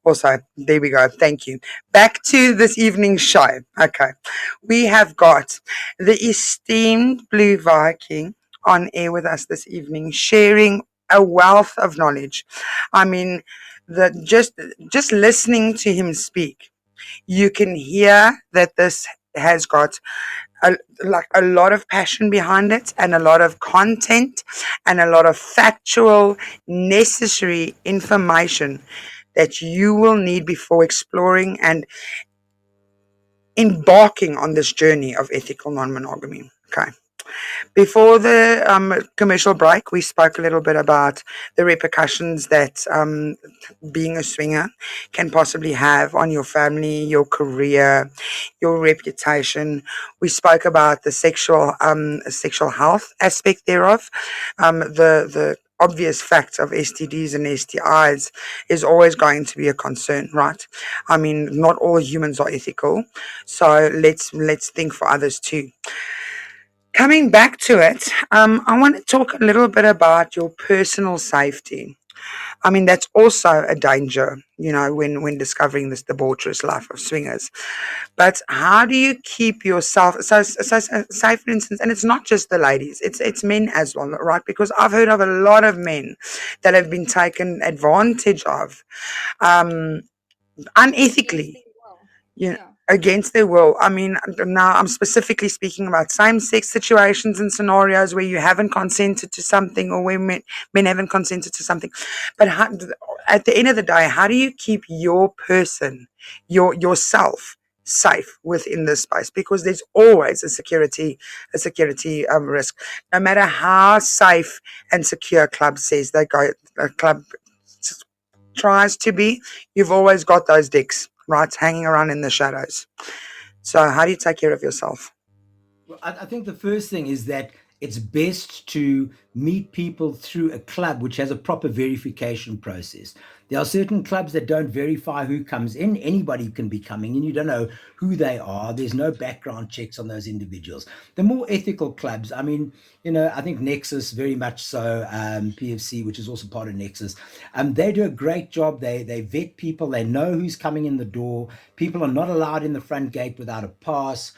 Also, there we go. Thank you. Back to this evening's show. Okay, we have got the esteemed Blue Viking on air with us this evening, sharing a wealth of knowledge. I mean, that just listening to him speak, you can hear that this has got a lot of passion behind it, and a lot of content, and a lot of factual, necessary information that you will need before exploring and embarking on this journey of ethical non-monogamy. Okay. Before the commercial break, we spoke a little bit about the repercussions that being a swinger can possibly have on your family, your career, your reputation. We spoke about the sexual health aspect thereof. The obvious fact of STDs and STIs is always going to be a concern, right? I mean, not all humans are ethical, so let's think for others too. Coming back to it, I want to talk a little bit about your personal safety. I mean, that's also a danger, when discovering this debaucherous life of swingers. But how do you keep yourself, so say for instance, and it's not just the ladies, it's men as well, right? Because I've heard of a lot of men that have been taken advantage of unethically. Against their will. I mean, now I'm specifically speaking about same-sex situations and scenarios where you haven't consented to something, or where men haven't consented to something. But at the end of the day, how do you keep your person, yourself, safe within this space? Because there's always a security risk. No matter how safe and secure a club tries to be, you've always got those dicks, right, hanging around in the shadows. So how do you take care of yourself? Well, I think the first thing is that it's best to meet people through a club which has a proper verification process. There are certain clubs that don't verify who comes in. Anybody can be coming in. You don't know who they are. There's no background checks on those individuals. The more ethical clubs, I mean, I think Nexus, very much so, PFC, which is also part of Nexus, they do a great job. They vet people. They know who's coming in the door. People are not allowed in the front gate without a pass.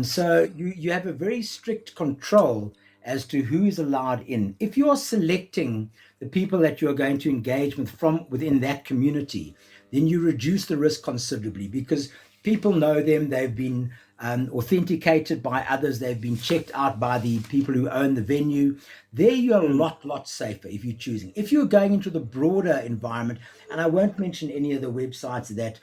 So you have a very strict control as to who is allowed in. If you are selecting the people that you're going to engage with from within that community, then you reduce the risk considerably, because people know them. They've been authenticated by others. They've been checked out by the people who own the venue. There you're a lot safer if you're choosing. If you're going into the broader environment, and I won't mention any of the websites that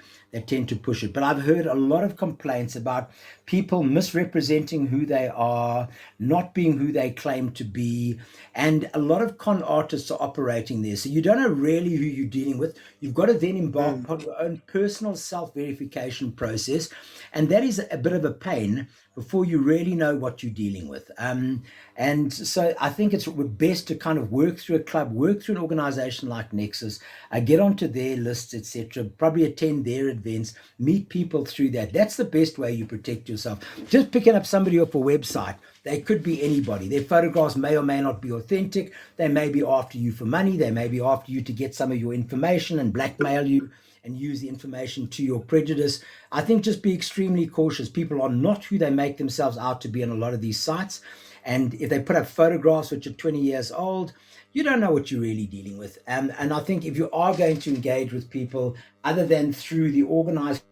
tend to push it, but I've heard a lot of complaints about people misrepresenting who they are, not being who they claim to be, and a lot of con artists are operating there. So you don't know really who you're dealing with. You've got to then embark upon your own personal self-verification process, and that is a bit of a pain before you really know what you're dealing with. And so I think it's best to kind of work through a club, work through an organization like Nexus, get onto their lists, etc., probably attend their events, meet people through that. That's the best way you protect yourself. Just picking up somebody off a website, they could be anybody. Their photographs may or may not be authentic. They may be after you for money. They may be after you to get some of your information and blackmail you and use the information to your prejudice. I think just be extremely cautious. People are not who they make themselves out to be on a lot of these sites. And if they put up photographs which are 20 years old, you don't know what you're really dealing with. And I think if you are going to engage with people other than through the organized...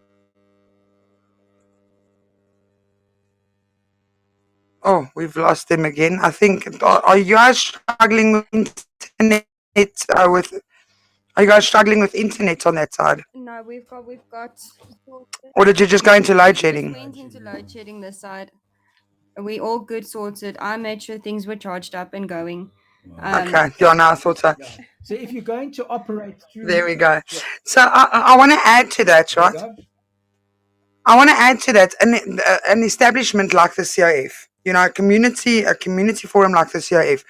Oh, we've lost him again. I think, are you guys struggling with internet are you guys struggling with internet on that side? No, we've got. Or did you just go into load shedding? Went into load shedding this side. We all good sorted. I made sure things were charged up and going. Okay, yeah, no, I thought so. So if you're going to operate through... There we go. So I want to add to that, right? I want to add to that an establishment like the CIF, a community forum like the CIF.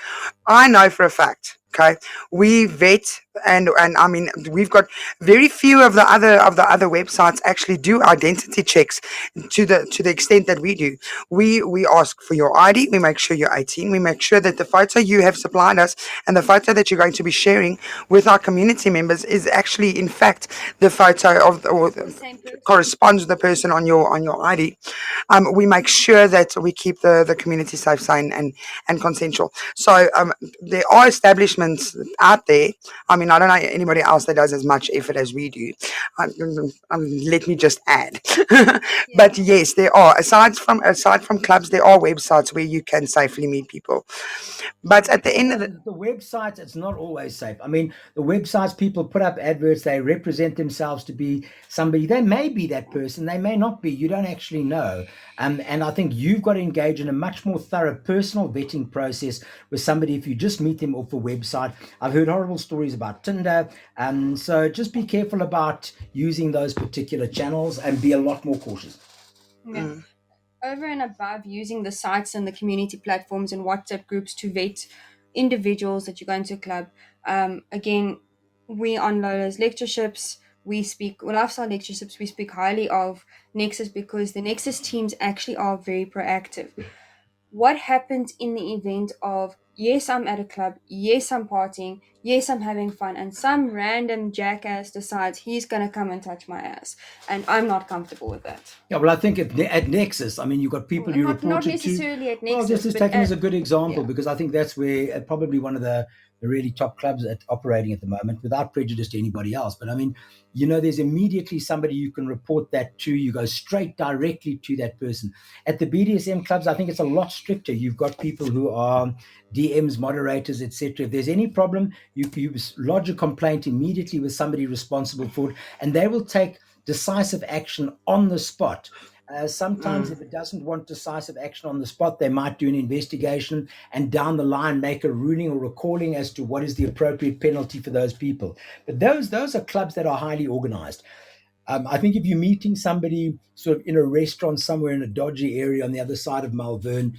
I know for a fact, okay, we vet and I mean we've got very few of the other websites actually do identity checks to the extent that we do. We ask for your ID, we make sure you're 18, we make sure that the photo you have supplied us and the photo that you're going to be sharing with our community members is actually in fact the photo of or corresponds to the person on your ID. We make sure that we keep the community safe, sane and consensual. So there are establishments out there. I mean, I don't know anybody else that does as much effort as we do. Let me just add. But yes, there are. Aside from clubs, there are websites where you can safely meet people. But at the end of the websites, it's not always safe. I mean, the websites, people put up adverts, they represent themselves to be somebody. They may be that person, they may not be. You don't actually know. And I think you've got to engage in a much more thorough personal vetting process with somebody if you just meet them off a website. I've heard horrible stories about Tinder. So just be careful about using those particular channels and be a lot more cautious. Yeah. Over and above using the sites and the community platforms and WhatsApp groups to vet individuals that you go into a club. Again, we on Lola's lectureships, lifestyle lectureships, we speak highly of Nexus because the Nexus teams actually are very proactive. What happens in the event of, yes, I'm at a club, yes, I'm partying, yes, I'm having fun, and some random jackass decides he's going to come and touch my ass, and I'm not comfortable with that. Yeah, well, I think at Nexus, I mean, you've got people you reported to. Not necessarily at Nexus. Well, just as taken as a good example, because I think that's where probably one of the really top clubs operating at the moment, without prejudice to anybody else. But I mean, there's immediately somebody you can report that to. You go straight directly to that person. At the BDSM clubs, I think it's a lot stricter. You've got people who are DMs, moderators, etc. If there's any problem, you lodge a complaint immediately with somebody responsible for it, and they will take decisive action on the spot. Sometimes if it doesn't want decisive action on the spot, they might do an investigation and down the line make a ruling or a calling as to what is the appropriate penalty for those people. But those are clubs that are highly organized. I think if you're meeting somebody sort of in a restaurant somewhere in a dodgy area on the other side of Malvern,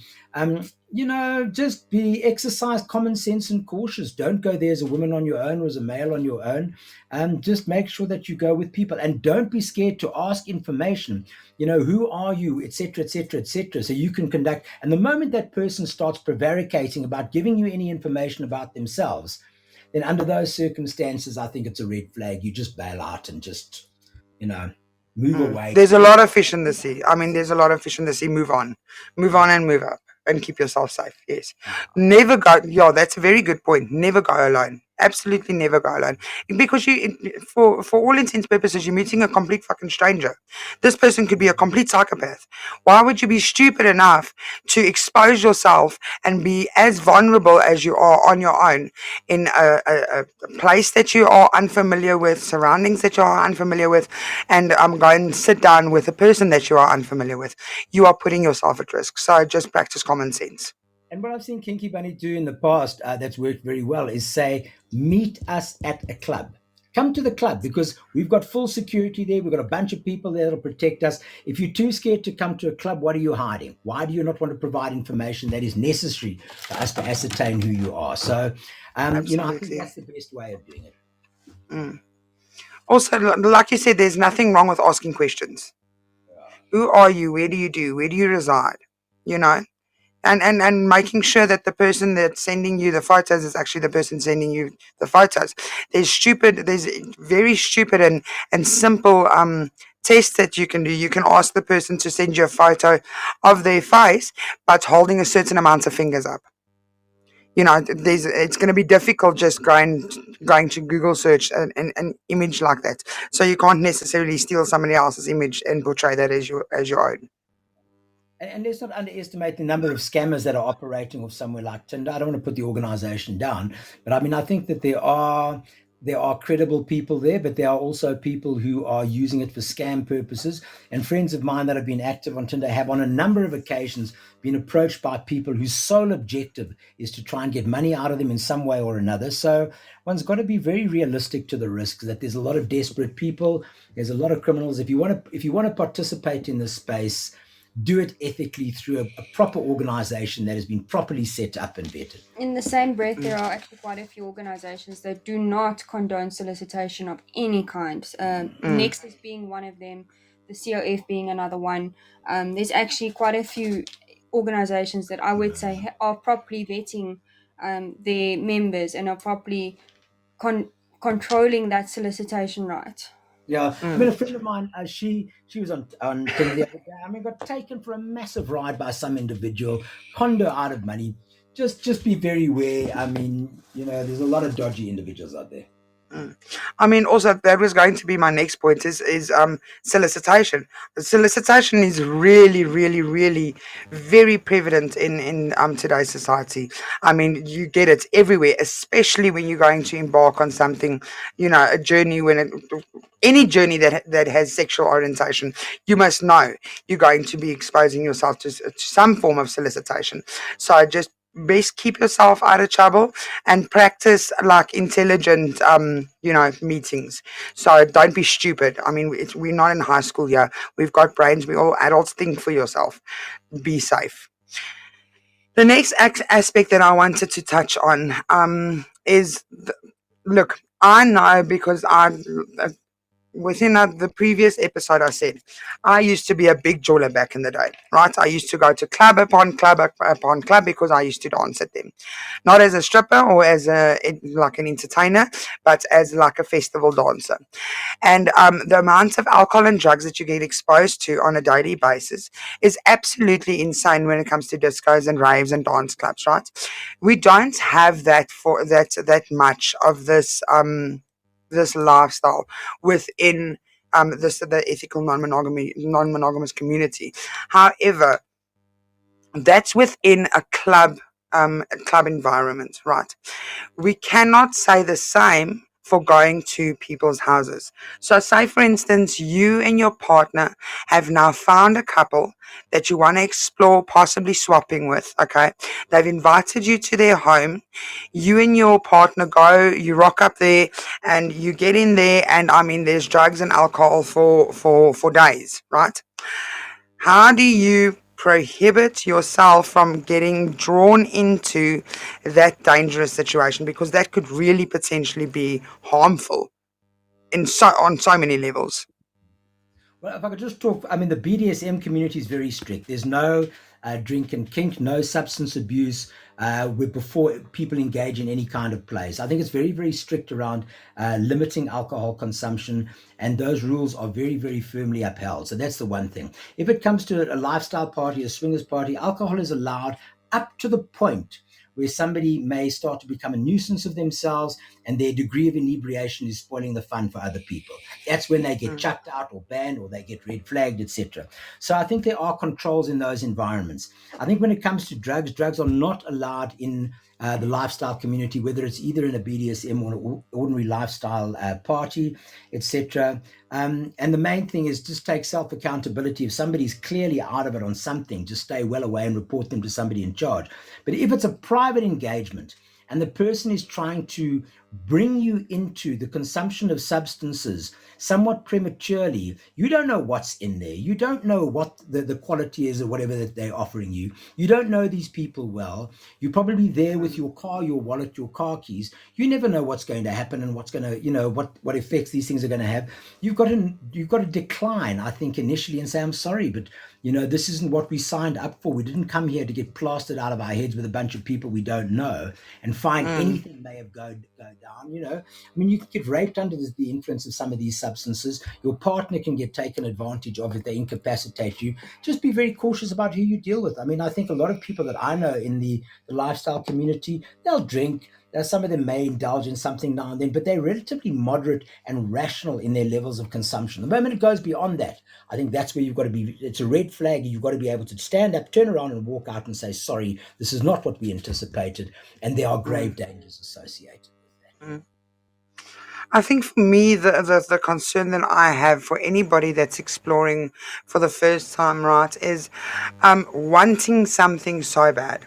just exercise common sense and cautious. Don't go there as a woman on your own or as a male on your own. Just make sure that you go with people and don't be scared to ask information. Who are you, etc., etc., etc. So you can conduct. And the moment that person starts prevaricating about giving you any information about themselves, then under those circumstances, I think it's a red flag. You just bail out and just... move away. There's a lot of fish in the sea. I mean, there's a lot of fish in the sea. Move on and move up and keep yourself safe. Yes. Never go. Yeah, that's a very good point. Never go alone. Absolutely never go alone, because for all intents and purposes, you're meeting a complete fucking stranger. This person could be a complete psychopath. Why would you be stupid enough to expose yourself and be as vulnerable as you are on your own in a place that you are unfamiliar with, surroundings that you are unfamiliar with, and go and sit down with a person that you are unfamiliar with? You are putting yourself at risk. So just practice common sense. And what I've seen Kinky Bunny do in the past that's worked very well is say, meet us at a club. Come to the club because we've got full security there. We've got a bunch of people there that'll protect us. If you're too scared to come to a club, what are you hiding? Why do you not want to provide information that is necessary for us to ascertain who you are? So, I think Absolutely. that's the best way of doing it. Also, like you said, there's nothing wrong with asking questions. Who are you? Where do you do? Where do you reside? You know? And making sure that the person that's sending you the photos is actually the person sending you the photos. There's very stupid and simple tests that you can do. You can ask the person to send you a photo of their face, but holding a certain amount of fingers up. It's going to be difficult just going to Google search an image like that. So you can't necessarily steal somebody else's image and portray that as your own. And let's not underestimate the number of scammers that are operating with somewhere like Tinder. I don't want to put the organization down, but I mean, I think that there are credible people there, but there are also people who are using it for scam purposes. And friends of mine that have been active on Tinder have on a number of occasions been approached by people whose sole objective is to try and get money out of them in some way or another. So one's got to be very realistic to the risks that there's a lot of desperate people. There's a lot of criminals. If you want to participate in this space, do it ethically through a proper organization that has been properly set up and vetted. In the same breath, there are actually quite a few organizations that do not condone solicitation of any kind. Nexus being one of them, the COF being another one. There's actually quite a few organizations that I would say are properly vetting their members and are properly controlling that solicitation right. Yeah, I mean, a friend of mine, she was on Tinder the other day. I mean, got taken for a massive ride by some individual, conned her out of money. Just be very aware. I mean, there's a lot of dodgy individuals out there. I mean, also that was going to be my next point is solicitation. Solicitation is really, really, really very prevalent in today's society. I mean, you get it everywhere, especially when you're going to embark on something, a journey any journey that has sexual orientation. You must know you're going to be exposing yourself to some form of solicitation. So just best keep yourself out of trouble and practice like intelligent meetings. So don't be stupid. I mean, we're not in high school here. We've got brains. We all adults. Think for yourself. Be safe. The next aspect that I wanted to touch on is look, I know because within the previous episode, I said I used to be a big jeweler back in the day, right? I used to go to club upon club upon club because I used to dance at them, not as a stripper or as like an entertainer, but as like a festival dancer. And the amount of alcohol and drugs that you get exposed to on a daily basis is absolutely insane when it comes to discos and raves and dance clubs, right? We don't have that much of this lifestyle within the ethical non-monogamous community. However, that's within a club environment, right? We cannot say the same for going to people's houses. So say, for instance, you and your partner have now found a couple that you want to explore possibly swapping with, okay? They've invited you to their home. You and your partner go, you rock up there and you get in there and, I mean, there's drugs and alcohol for days, right? How do you prohibit yourself from getting drawn into that dangerous situation, because that could really potentially be harmful on so many levels? Well, if I could just talk, I mean, the BDSM community is very strict. There's no drink and kink, no substance abuse before people engage in any kind of plays. I think it's very, very strict around limiting alcohol consumption, and those rules are very, very firmly upheld. So that's the one thing. If it comes to a lifestyle party, a swingers party, alcohol is allowed up to the point where somebody may start to become a nuisance of themselves and their degree of inebriation is spoiling the fun for other people. That's when they get chucked out or banned or they get red flagged, etc. So I think there are controls in those environments. I think when it comes to drugs, drugs are not allowed in the lifestyle community, whether it's either in a BDSM or an ordinary lifestyle party, etc. And the main thing is just take self-accountability. If somebody's clearly out of it on something, just stay well away and report them to somebody in charge. But if it's a private engagement and the person is trying to bring you into the consumption of substances somewhat prematurely, you don't know what's in there. You don't know what the quality is or whatever that they're offering you. You don't know these people well. You're probably there with your car, your wallet, your car keys. You never know what's going to happen and what's going to, what effects these things are going to have. You've got to decline, I think, initially and say, I'm sorry, but this isn't what we signed up for. We didn't come here to get plastered out of our heads with a bunch of people we don't know and find anything may have go down. I mean, you could get raped under the influence of some of these substances. Your partner can get taken advantage of if they incapacitate you. Just be very cautious about who you deal with. I mean, I think a lot of people that I know in the lifestyle community, they'll drink. Some of them may indulge in something now and then, but they're relatively moderate and rational in their levels of consumption. The moment it goes beyond that, I think that's where you've got to be. It's a red flag. You've got to be able to stand up, turn around and walk out and say, sorry, this is not what we anticipated. And there are grave dangers associated with that. I think for me, the concern that I have for anybody that's exploring for the first time, right, is wanting something so bad.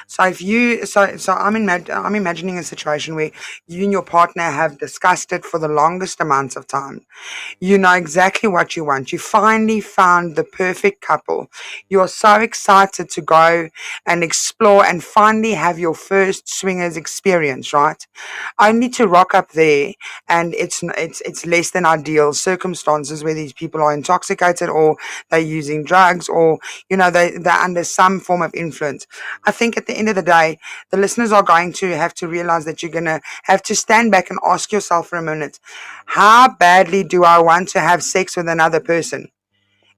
So if you, so I'm imagining a situation where you and your partner have discussed it for the longest amounts of time. You know exactly what you want. You finally found the perfect couple. You're so excited to go and explore and finally have your first swingers experience, right? Only to rock up there and it's less than ideal circumstances where these people are intoxicated or they're using drugs or they're under some form of influence. I think at the end of the day, the listeners are going to have to realize that you're going to have to stand back and ask yourself for a minute, how badly do I want to have sex with another person?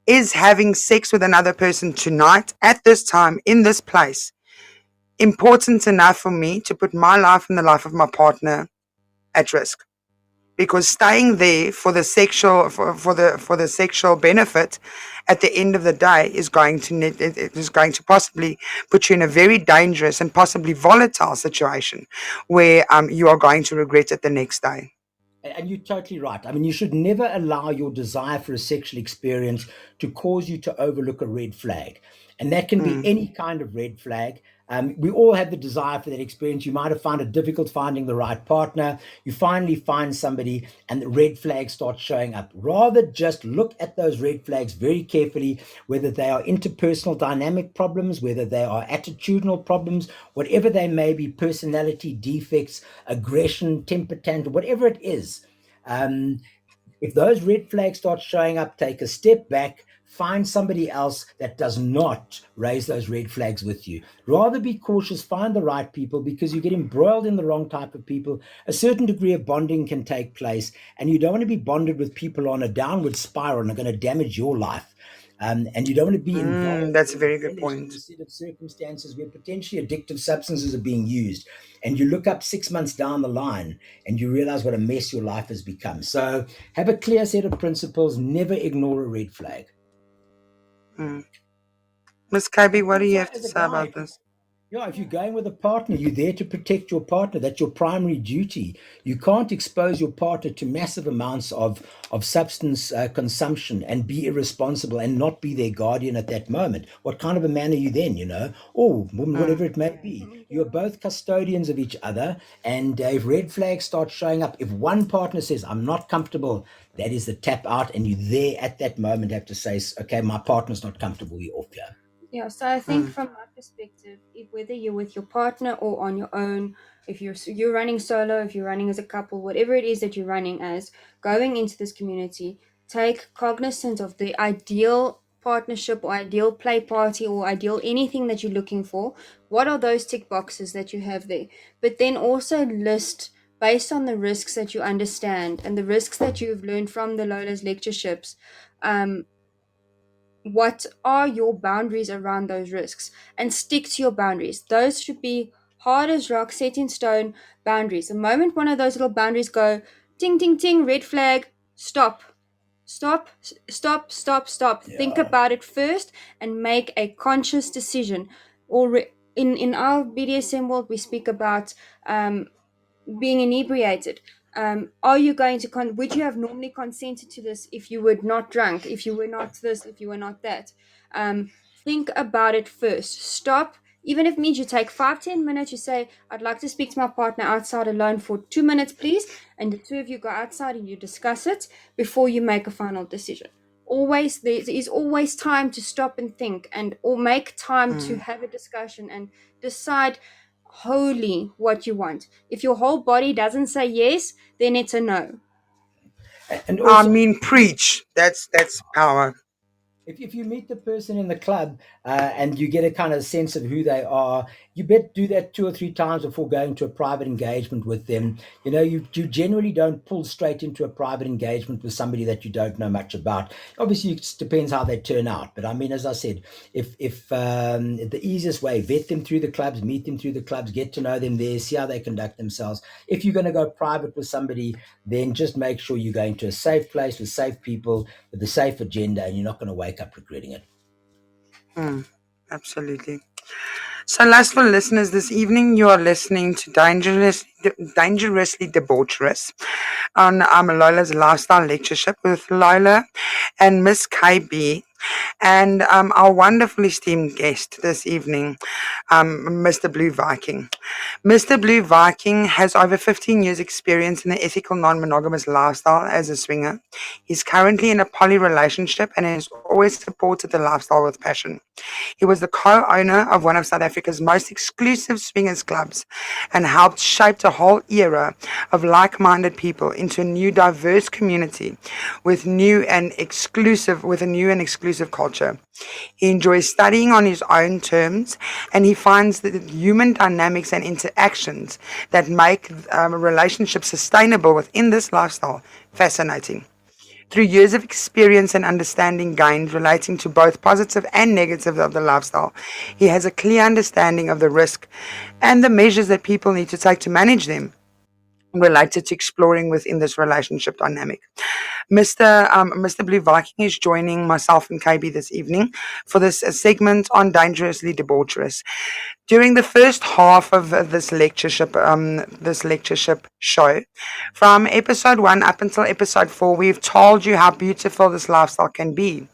Is having sex with another person tonight, at this time, in this place, important enough for me to put my life and the life of my partner at risk? Because staying there for the sexual for the sexual benefit at the end of the day is going to possibly put you in a very dangerous and possibly volatile situation where you are going to regret it the next day. And you're totally right. I mean, you should never allow your desire for a sexual experience to cause you to overlook a red flag. And that can be any kind of red flag. We all have the desire for that experience. You might have found it difficult finding the right partner. You finally find somebody and the red flags start showing up. Rather just look at those red flags very carefully, whether they are interpersonal dynamic problems, whether they are attitudinal problems, whatever they may be, personality defects, aggression, temper tantrum, whatever it is. If those red flags start showing up, take a step back, find somebody else that does not raise those red flags with you. Rather be cautious, find the right people, because you get embroiled in the wrong type of people. A certain degree of bonding can take place, and you don't want to be bonded with people on a downward spiral and are going to damage your life. And you don't want to be involved. That's a very good point. In a set of circumstances where potentially addictive substances are being used, and you look up 6 months down the line and you realize what a mess your life has become. So have a clear set of principles. Never ignore a red flag. Miss KB, what do you have to say about this? Yeah, if you're going with a partner, you're there to protect your partner. That's your primary duty. You can't expose your partner to massive amounts of substance consumption and be irresponsible and not be their guardian at that moment. What kind of a man are you then, or whatever it may be? You're both custodians of each other. And if red flags start showing up, if one partner says, I'm not comfortable, that is the tap out. And you there at that moment have to say, okay, my partner's not comfortable, we're off here. Yeah, so I think from my perspective, whether you're with your partner or on your own, if you're running solo, if you're running as a couple, whatever it is that you're running as, going into this community, take cognizance of the ideal partnership or ideal play party or ideal anything that you're looking for. What are those tick boxes that you have there? But then also list, based on the risks that you understand and the risks that you've learned from the Lola's lectureships, what are your boundaries around those risks, and stick to your boundaries. Those should be hard as rock, set in stone boundaries. The moment one of those little boundaries go ting, ting, ting, red flag, stop. Stop, stop. Think about it first and make a conscious decision. Or in our BDSM world, we speak about being inebriated. Are you going to would you have normally consented to this if you were not drunk, if you were not this, if you were not that? Think about it first. Stop. Even if it means you take 5-10 minutes, you say, I'd like to speak to my partner outside alone for 2 minutes, please. And the two of you go outside and you discuss it before you make a final decision. Always, there is always time to stop and think, and or make time to have a discussion and decide wholly what you want. If your whole body doesn't say yes, then it's a no. And I also, mean, preach. That's power. if you meet the person in the club and you get a kind of sense of who they are, you better do that 2 or 3 times before going to a private engagement with them. You know, you generally don't pull straight into a private engagement with somebody that you don't know much about. Obviously, it depends how they turn out. But I mean, as I said, if the easiest way, vet them through the clubs, meet them through the clubs, get to know them there, see how they conduct themselves. If you're going to go private with somebody, then just make sure you're going to a safe place with safe people with a safe agenda, and you're not going to wake up regretting it. Absolutely. So, lustful listeners, this evening you are listening to Dangerously Debourchrous on Lola's Lifestyle Lectureship with Lola and Miss KB, and our wonderfully esteemed guest this evening, Mr. Blue Viking. Mr. Blue Viking has over 15 years experience in the ethical non-monogamous lifestyle as a swinger. He's currently in a poly relationship and has always supported the lifestyle with passion. He was the co-owner of one of South Africa's most exclusive swingers clubs and helped shape a whole era of like-minded people into a new diverse community with a new and exclusive culture. He enjoys studying on his own terms, and he finds the human dynamics and interactions that make relationships sustainable within this lifestyle fascinating. Through years of experience and understanding gained relating to both positive and negative of the lifestyle, he has a clear understanding of the risk and the measures that people need to take to manage them related to exploring within this relationship dynamic. Mr. Blue Viking is joining myself and KB this evening for this segment on Dangerously Debourchrous. During the first half of this lectureship show, from episode 1 up until episode 4, we've told you how beautiful this lifestyle can be.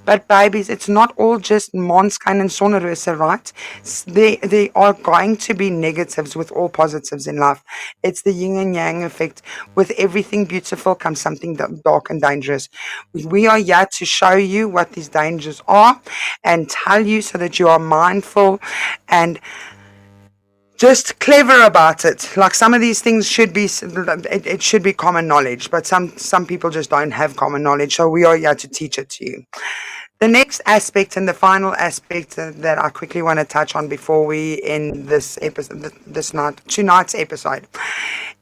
But babies, it's not all just Månskine and Sonneröse, right? There are going to be negatives with all positives in life. It's the yin and yang effect. With everything beautiful comes something dark and dangerous. We are here to show you what these dangers are and tell you so that you are mindful and just clever about it. Like some of these things should be, it should be common knowledge, but some people just don't have common knowledge. So we are here to teach it to you. The next aspect and the final aspect that I quickly want to touch on before we end this episode, tonight's episode,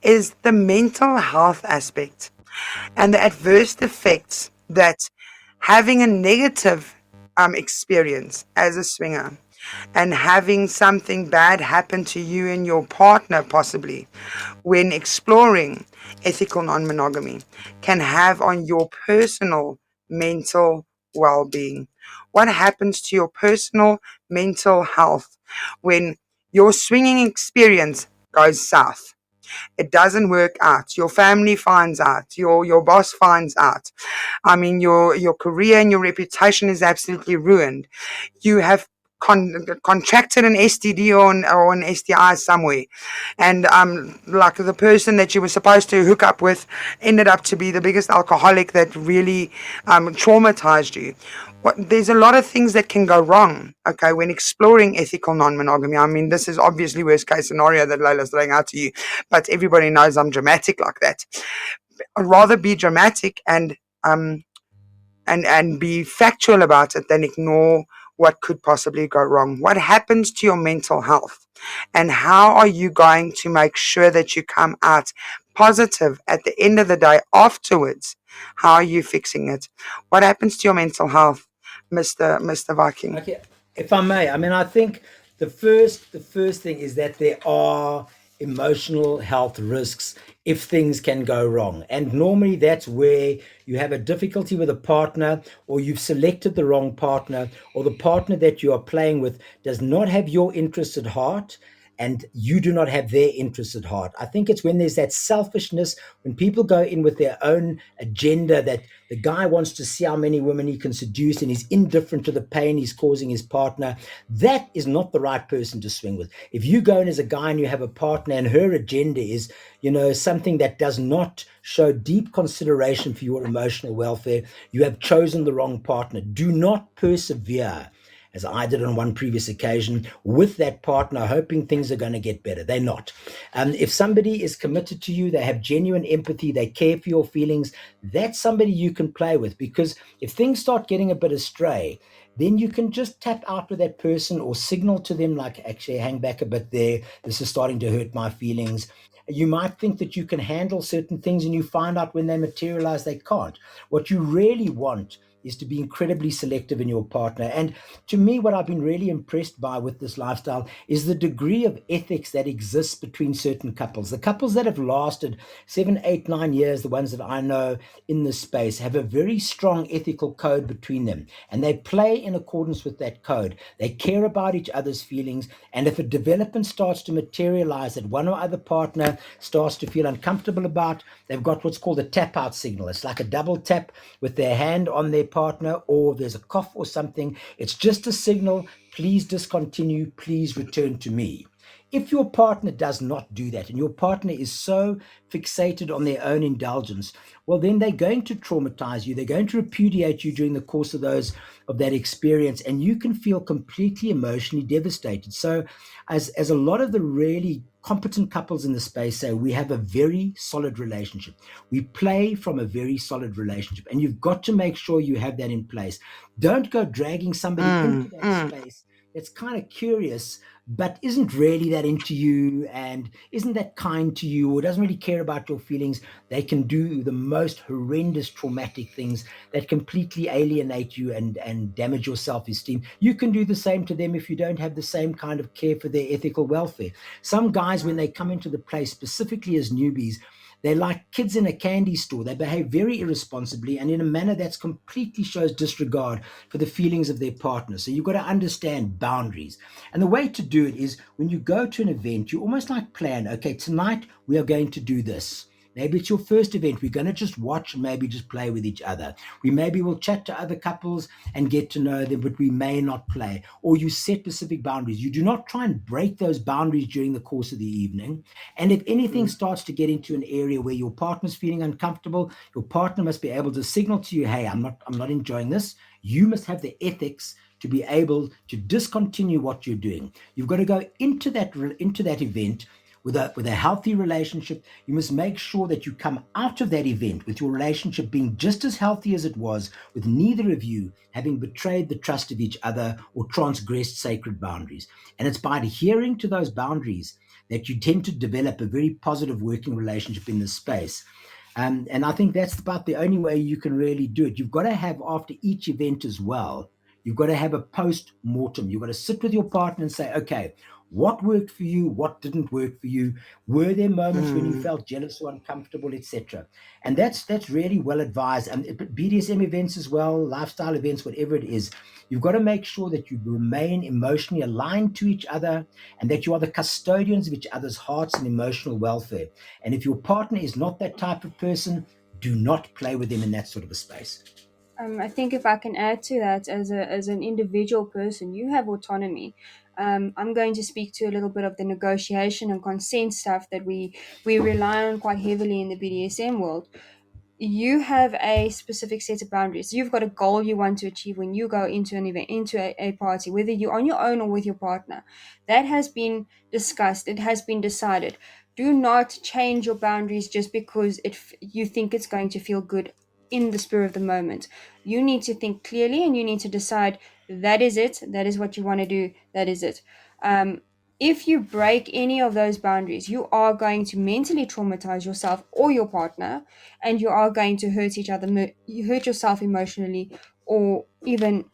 is the mental health aspect and the adverse effects that having a negative experience as a swinger and having something bad happen to you and your partner possibly when exploring ethical non-monogamy can have on your personal mental well-being. What happens to your personal mental health when your swinging experience goes south? It doesn't work out. Your family finds out. Your boss finds out. I mean, your career and your reputation is absolutely ruined. You have contracted an STD or an STI somewhere, and like the person that you were supposed to hook up with ended up to be the biggest alcoholic that really traumatized you. There's a lot of things that can go wrong, okay, when exploring ethical non-monogamy. I mean, this is obviously worst case scenario that Lola's throwing out to you, but everybody knows I'm dramatic like that. I'd rather be dramatic and be factual about it than ignore what could possibly go wrong. What happens to your mental health? And how are you going to make sure that you come out positive at the end of the day afterwards? How are you fixing it? What happens to your mental health, Mr. Viking? Okay, if I may, I mean, I think The first thing is that there are emotional health risks if things can go wrong. And normally that's where you have a difficulty with a partner, or you've selected the wrong partner, or the partner that you are playing with does not have your interests at heart, and you do not have their interests at heart. I think it's when there's that selfishness, when people go in with their own agenda, that the guy wants to see how many women he can seduce and he's indifferent to the pain he's causing his partner. That is not the right person to swing with. If you go in as a guy and you have a partner and her agenda is, something that does not show deep consideration for your emotional welfare, you have chosen the wrong partner. Do not persevere, as I did on one previous occasion, with that partner, hoping things are going to get better. They're not. If somebody is committed to you, they have genuine empathy, they care for your feelings, that's somebody you can play with. Because if things start getting a bit astray, then you can just tap out with that person or signal to them, like, actually, hang back a bit there. This is starting to hurt my feelings. You might think that you can handle certain things, and you find out when they materialize, they can't. What you really want is to be incredibly selective in your partner. And to me, what I've been really impressed by with this lifestyle is the degree of ethics that exists between certain couples. The couples that have lasted 7, 8, 9 years, the ones that I know in this space, have a very strong ethical code between them, and they play in accordance with that code. They care about each other's feelings, and if a development starts to materialize that one or other partner starts to feel uncomfortable about, they've got what's called a tap out signal. It's like a double tap with their hand on their partner, or there's a cough or something. It's just a signal: please discontinue, please return to me. If your partner does not do that, and your partner is so fixated on their own indulgence, well, then they're going to traumatize you. They're going to repudiate you during the course of that experience, and you can feel completely emotionally devastated. So, as a lot of the really competent couples in the space say, we have a very solid relationship. We play from a very solid relationship, and you've got to make sure you have that in place. Don't go dragging somebody into that space that's kind of curious, but isn't really that into you and isn't that kind to you, or doesn't really care about your feelings. They can do the most horrendous traumatic things that completely alienate you and damage your self-esteem. You can do the same to them if you don't have the same kind of care for their ethical welfare. Some guys, when they come into the place, specifically as newbies, they're like kids in a candy store. They behave very irresponsibly and in a manner that's completely shows disregard for the feelings of their partner. So you've got to understand boundaries. And the way to do it is, when you go to an event, you almost like plan, okay, tonight we are going to do this. Maybe it's your first event. We're going to just watch and maybe just play with each other. We maybe will chat to other couples and get to know them, but we may not play. Or you set specific boundaries. You do not try and break those boundaries during the course of the evening. And if anything starts to get into an area where your partner's feeling uncomfortable, your partner must be able to signal to you, hey, I'm not enjoying this. You must have the ethics to be able to discontinue what you're doing. You've got to go into that event with a healthy relationship. You must make sure that you come out of that event with your relationship being just as healthy as it was, with neither of you having betrayed the trust of each other or transgressed sacred boundaries. And it's by adhering to those boundaries that you tend to develop a very positive working relationship in this space. And I think that's about the only way you can really do it. You've got to have, after each event as well, you've got to have a post-mortem. You've got to sit with your partner and say, okay, what worked for you? What didn't work for you? Were there moments when you felt jealous or uncomfortable, etc.? And that's really well advised. And BDSM events as well, lifestyle events, whatever it is, you've got to make sure that you remain emotionally aligned to each other and that you are the custodians of each other's hearts and emotional welfare. And if your partner is not that type of person, do not play with them in that sort of a space. I think if I can add to that, as an individual person, you have autonomy. I'm going to speak to a little bit of the negotiation and consent stuff that we rely on quite heavily in the BDSM world. You have a specific set of boundaries. You've got a goal you want to achieve when you go into an event, into a party, whether you're on your own or with your partner. That has been discussed. It has been decided. Do not change your boundaries just because you think it's going to feel good in the spur of the moment. You need to think clearly, and you need to decide, that is it. That is what you want to do. That is it. If you break any of those boundaries, you are going to mentally traumatize yourself or your partner, and you are going to hurt each other. You hurt yourself emotionally, or even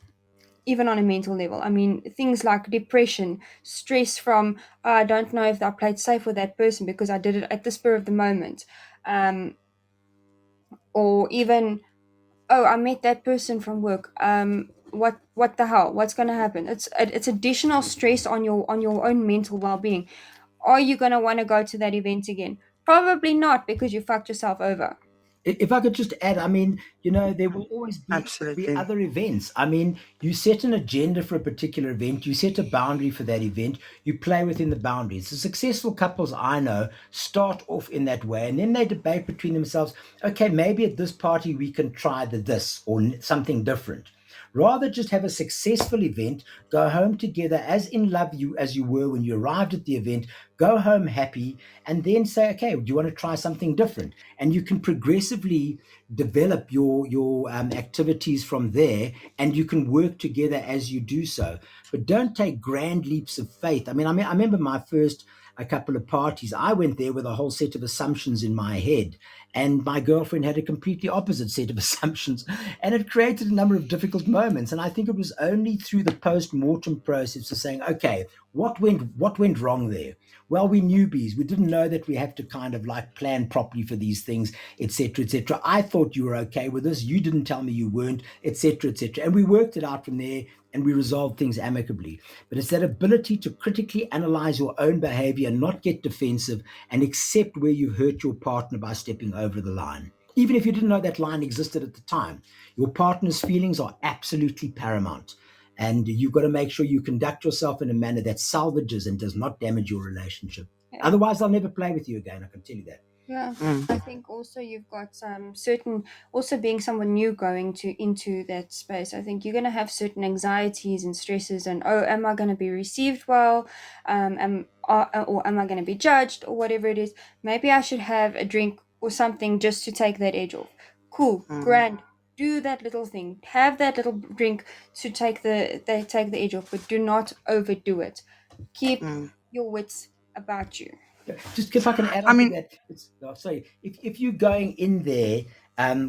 even on a mental level. I mean, things like depression, stress from, I don't know if I played safe with that person because I did it at the spur of the moment. Or even, oh, I met that person from work. What the hell? What's going to happen? It's additional stress on your own mental well-being. Are you going to want to go to that event again? Probably not, because you fucked yourself over. If I could just add, I mean, there will always be Absolutely. other events. I mean, you set an agenda for a particular event, you set a boundary for that event, you play within the boundaries. The successful couples I know start off in that way, and then they debate between themselves, okay, maybe at this party we can try this or something different. Rather just have a successful event, go home together as in love as you were when you arrived at the event, go home happy, and then say, okay, do you want to try something different? And you can progressively develop your activities from there, and you can work together as you do so. But don't take grand leaps of faith. I remember my first a couple of parties. I went there with a whole set of assumptions in my head, and my girlfriend had a completely opposite set of assumptions, and it created a number of difficult moments. And I think it was only through the post-mortem process of saying, okay, what went wrong there? Well, we newbies, we didn't know that we have to kind of like plan properly for these things, etc., etc. I thought you were okay with this, you didn't tell me you weren't, etc., etc. And we worked it out from there, and we resolved things amicably. But it's that ability to critically analyze your own behavior, not get defensive, and accept where you've hurt your partner by stepping over the line. Even if you didn't know that line existed at the time, your partner's feelings are absolutely paramount. And you've got to make sure you conduct yourself in a manner that salvages and does not damage your relationship. Yeah. Otherwise, I'll never play with you again, I can tell you that. Yeah, I think also you've got certain, also being someone new going into that space. I think you're going to have certain anxieties and stresses, and oh, am I going to be received well, or am I going to be judged, or whatever it is. Maybe I should have a drink or something just to take that edge off. Cool, grand. Do that little thing. Have that little drink to take the edge off, but do not overdo it. Keep your wits about you. Just if I can add on to that, sorry, if you're going in there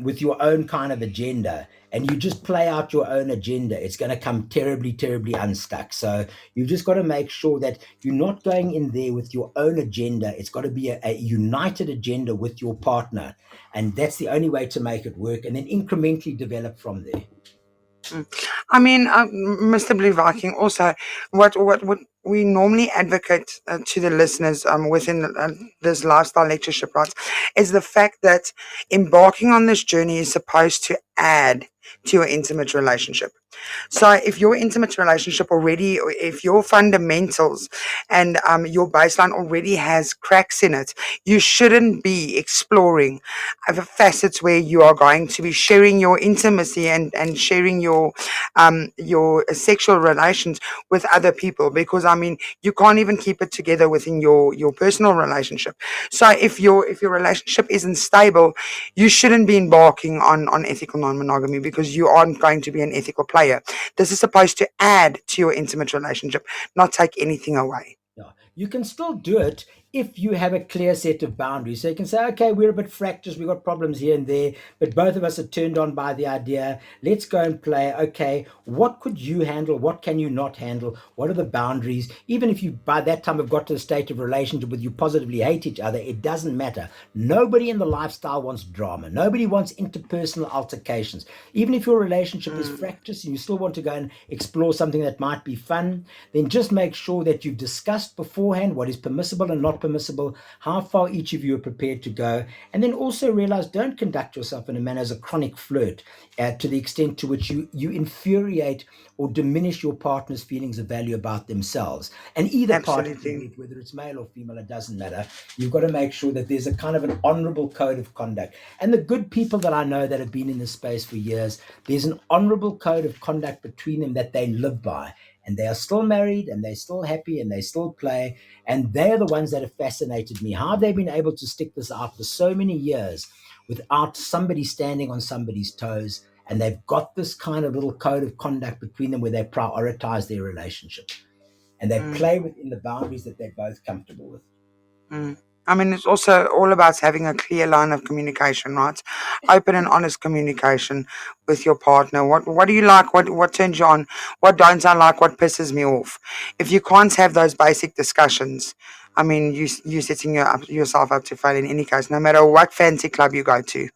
with your own kind of agenda and you just play out your own agenda, it's going to come terribly, terribly unstuck. So you've just got to make sure that you're not going in there with your own agenda. It's got to be a united agenda with your partner. And that's the only way to make it work, and then incrementally develop from there. I mean, Mr. Blue Viking, also, what we normally advocate to the listeners within this lifestyle lectureship, right, is the fact that embarking on this journey is supposed to add to your intimate relationship. So if your intimate relationship already, or if your fundamentals and your baseline already has cracks in it, you shouldn't be exploring other facets where you are going to be sharing your intimacy and sharing your sexual relations with other people, because I mean, you can't even keep it together within your personal relationship. So if your relationship isn't stable, you shouldn't be embarking on ethical non-monogamy, because you aren't going to be an ethical player. This is supposed to add to your intimate relationship, not take anything away. Yeah. You can still do it if you have a clear set of boundaries. So you can say, okay, we're a bit fractious, we've got problems here and there, but both of us are turned on by the idea. Let's go and play. Okay, what could you handle? What can you not handle? What are the boundaries? Even if you by that time have got to a state of relationship where you positively hate each other, it doesn't matter. Nobody in the lifestyle wants drama. Nobody wants interpersonal altercations. Even if your relationship is fractious and you still want to go and explore something that might be fun, then just make sure that you've discussed beforehand what is permissible and not permissible, how far each of you are prepared to go, and then also realize, don't conduct yourself in a manner as a chronic flirt to the extent to which you infuriate or diminish your partner's feelings of value about themselves. And either party, whether it's male or female, it doesn't matter. You've got to make sure that there's a kind of an honorable code of conduct. And the good people that I know that have been in this space for years, there's an honorable code of conduct between them that they live by. And they are still married, and they're still happy, and they still play. And they're the ones that have fascinated me. How have they been able to stick this out for so many years without somebody standing on somebody's toes? And they've got this kind of little code of conduct between them where they prioritize their relationship. And they play within the boundaries that they're both comfortable with. I mean, it's also all about having a clear line of communication, right? Open and honest communication with your partner. What do you like? What turns you on? What don't I like? What pisses me off? If you can't have those basic discussions, I mean, you setting yourself up to fail in any case, no matter what fancy club you go to.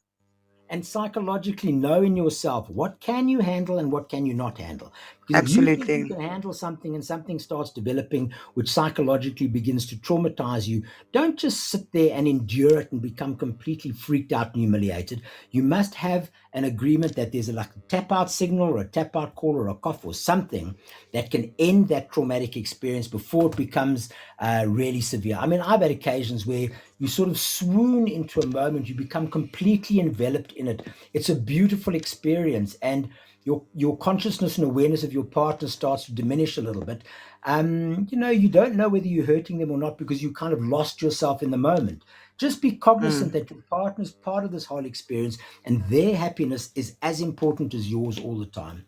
And psychologically know in yourself what can you handle and what can you not handle, because if you think you Absolutely. can handle something and something starts developing which psychologically begins to traumatize you, don't just sit there and endure it and become completely freaked out and humiliated. You must have an agreement that there's like a tap out signal or a tap out call or a cough or something that can end that traumatic experience before it becomes really severe. I mean, I've had occasions where you sort of swoon into a moment, you become completely enveloped in it. It's a beautiful experience, and your consciousness and awareness of your partner starts to diminish a little bit. You don't know whether you're hurting them or not because you kind of lost yourself in the moment. Just be cognizant Mm, that your partner's part of this whole experience, and their happiness is as important as yours all the time.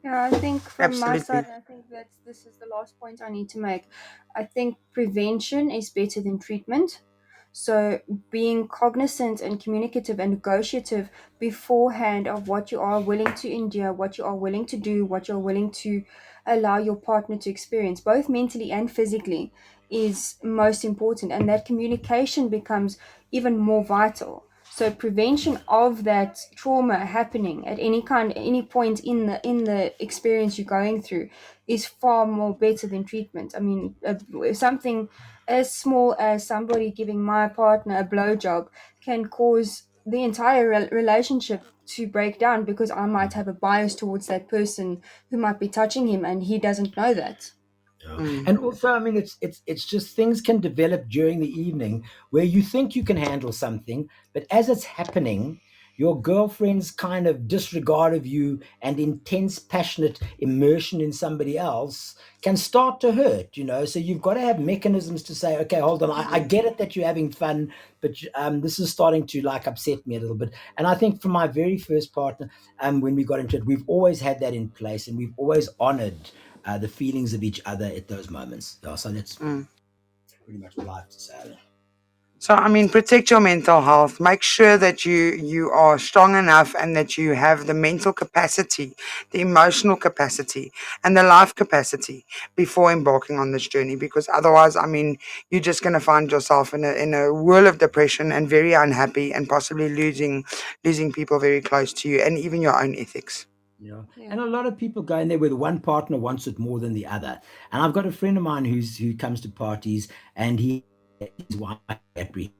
Yeah, I think from my absolutely. side, I think that this is the last point I need to make. I think prevention is better than treatment. So being cognizant and communicative and negotiative beforehand of what you are willing to endure, what you are willing to do, what you're willing to allow your partner to experience, both mentally and physically, is most important. And that communication becomes even more vital. So prevention of that trauma happening at any point in the experience you're going through is far more better than treatment. I mean, something as small as somebody giving my partner a blowjob can cause the entire relationship to break down because I might have a bias towards that person who might be touching him and he doesn't know that. Yeah. Mm, And also, I mean, it's just things can develop during the evening where you think you can handle something, but as it's happening, your girlfriend's kind of disregard of you and intense, passionate immersion in somebody else can start to hurt. So you've got to have mechanisms to say, okay, hold on, I get it that you're having fun, but this is starting to like upset me a little bit. And I think for my very first partner, when we got into it, we've always had that in place and we've always honored the feelings of each other at those moments. Yeah, so that's mm. pretty much what I have to say. So, I mean, protect your mental health. Make sure that you are strong enough and that you have the mental capacity, the emotional capacity, and the life capacity before embarking on this journey. Because otherwise, I mean, you're just going to find yourself in a whirl of depression and very unhappy and possibly losing people very close to you and even your own ethics. Yeah. Yeah. And a lot of people go in there where the one partner wants it more than the other. And I've got a friend of mine who comes to parties and his wife apprehensive.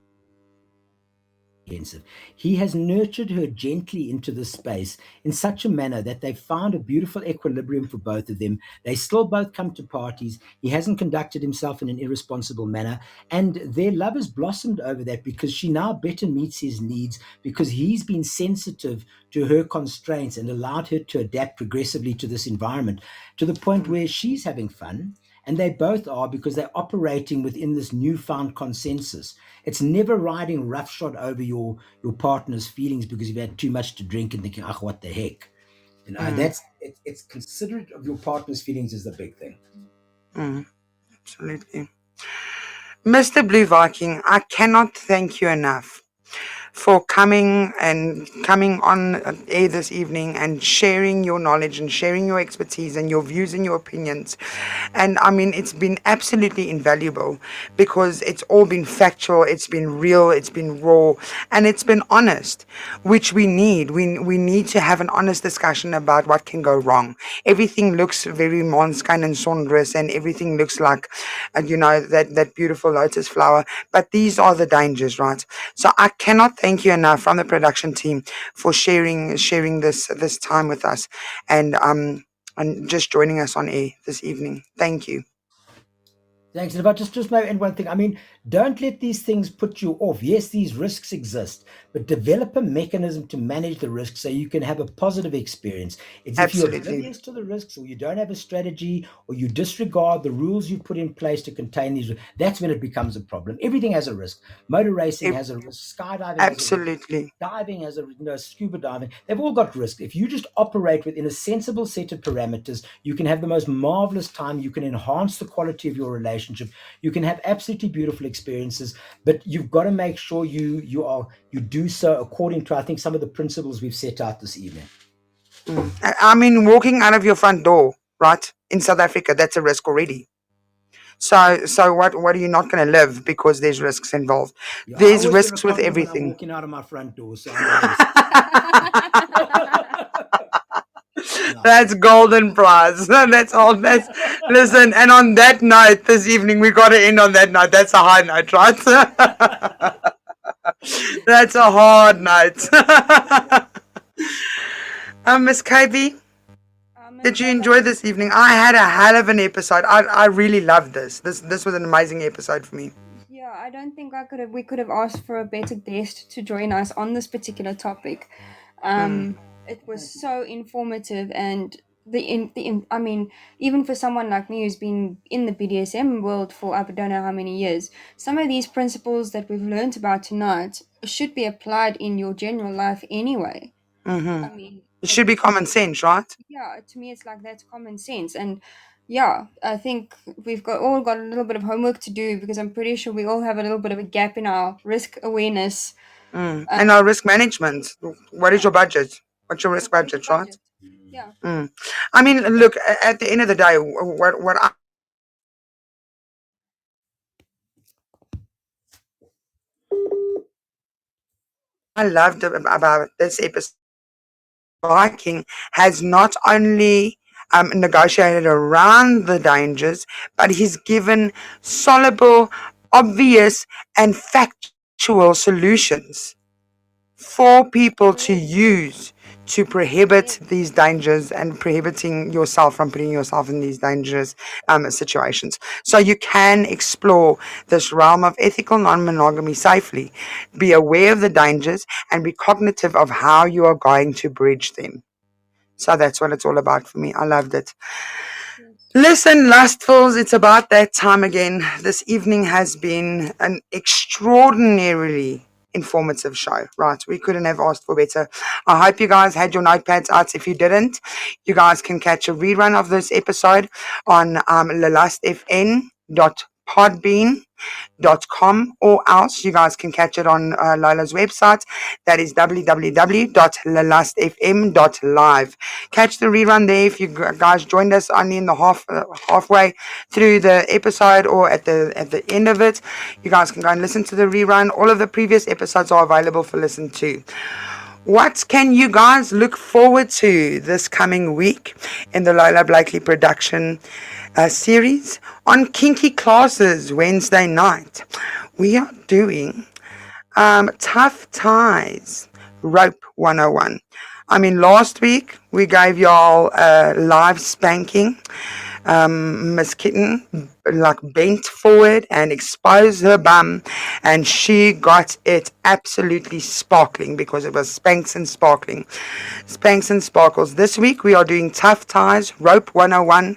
He has nurtured her gently into this space in such a manner that they've found a beautiful equilibrium for both of them. They still both come to parties. He hasn't conducted himself in an irresponsible manner. And their love has blossomed over that because she now better meets his needs because he's been sensitive to her constraints and allowed her to adapt progressively to this environment to the point Mm, where she's having fun. And they both are because they're operating within this newfound consensus. It's never riding roughshod over your partner's feelings because you've had too much to drink and thinking, "Ah, what the heck?" mm, It's considerate of your partner's feelings is the big thing. mm. Absolutely. Mr. Blue Viking, I cannot thank you enough for coming on air this evening and sharing your knowledge and sharing your expertise and your views and your opinions. And I mean, it's been absolutely invaluable because it's all been factual, it's been real, it's been raw, and it's been honest, which we need. We need to have an honest discussion about what can go wrong. Everything looks very Måneskin and Sondres, and everything looks like, that beautiful lotus flower. But these are the dangers, right? So I cannot thank you enough from the production team for sharing this time with us, and just joining us on air this evening. Thank you. Thanks. And if I just may end one thing, I mean, don't let these things put you off. Yes, these risks exist, but develop a mechanism to manage the risks so you can have a positive experience. It's if you're Absolutely. oblivious to the risks or you don't have a strategy or you disregard the rules you put in place to contain these, that's when it becomes a problem. Everything has a risk. Motor racing Ab- has a risk. Skydiving has a risk. Absolutely. Diving has a scuba diving. They've all got risk. If you just operate within a sensible set of parameters, you can have the most marvelous time. You can enhance the quality of your relationship relationship, you can have absolutely beautiful experiences, but you've got to make sure you do so according to, I think, some of the principles we've set out this evening. I mean, walking out of your front door, right, in South Africa, that's a risk already. So what are you not going to live because there's risks involved? Yeah, There's I always risks feel with confident when I'm everything. walking out of my front door, so I know. That's golden prize. That's all. That's listen. And on that note, this evening we got to end on that note. That's a high note, right? That's a hard note. Miss KB, did you enjoy this evening? I had a hell of an episode. I really loved this. This was an amazing episode for me. Yeah, I don't think we could have asked for a better guest to join us on this particular topic. It was so informative, and I mean, even for someone like me who's been in the BDSM world for I don't know how many years, some of these principles that we've learned about tonight should be applied in your general life anyway. I mean, It should be common sense, right? yeah, to me it's like that's common sense. And yeah, I think we've all got a little bit of homework to do, because I'm pretty sure we all have a little bit of a gap in our risk awareness. And our risk management. What is your budget? What's your risk budget, right? Yeah. I mean, look, at the end of the day, what I loved about this episode, Viking has not only negotiated around the dangers, but he's given soluble, obvious, and factual solutions for people to use to prohibit these dangers and prohibiting yourself from putting yourself in these dangerous situations. So you can explore this realm of ethical non-monogamy safely, be aware of the dangers, and be cognitive of how you are going to bridge them. So that's what it's all about for me. I loved it. Listen, Lustfuls, it's about that time again. This evening has been an extraordinarily informative show, right? We couldn't have asked for better. I hope you guys had your notepads out. If you didn't, you guys can catch a rerun of this episode on lelustfn.podbean.com, or else you guys can catch it on Lola's website. That is www.lelustfm.live. Catch the rerun there if you guys joined us only in the halfway through the episode, or at the end of it. You guys can go and listen to the rerun. All of the previous episodes are available for listen to. What can you guys look forward to this coming week in the Lola Blakely production series? On Kinky Classes Wednesday night, we are doing Tough Ties Rope 101. I mean, last week we gave y'all a live spanking. Miss Kitten bent forward and exposed her bum, and she got it absolutely sparkling, because it was spanks and sparkling. Spanks and sparkles. This week we are doing Tough Ties Rope 101.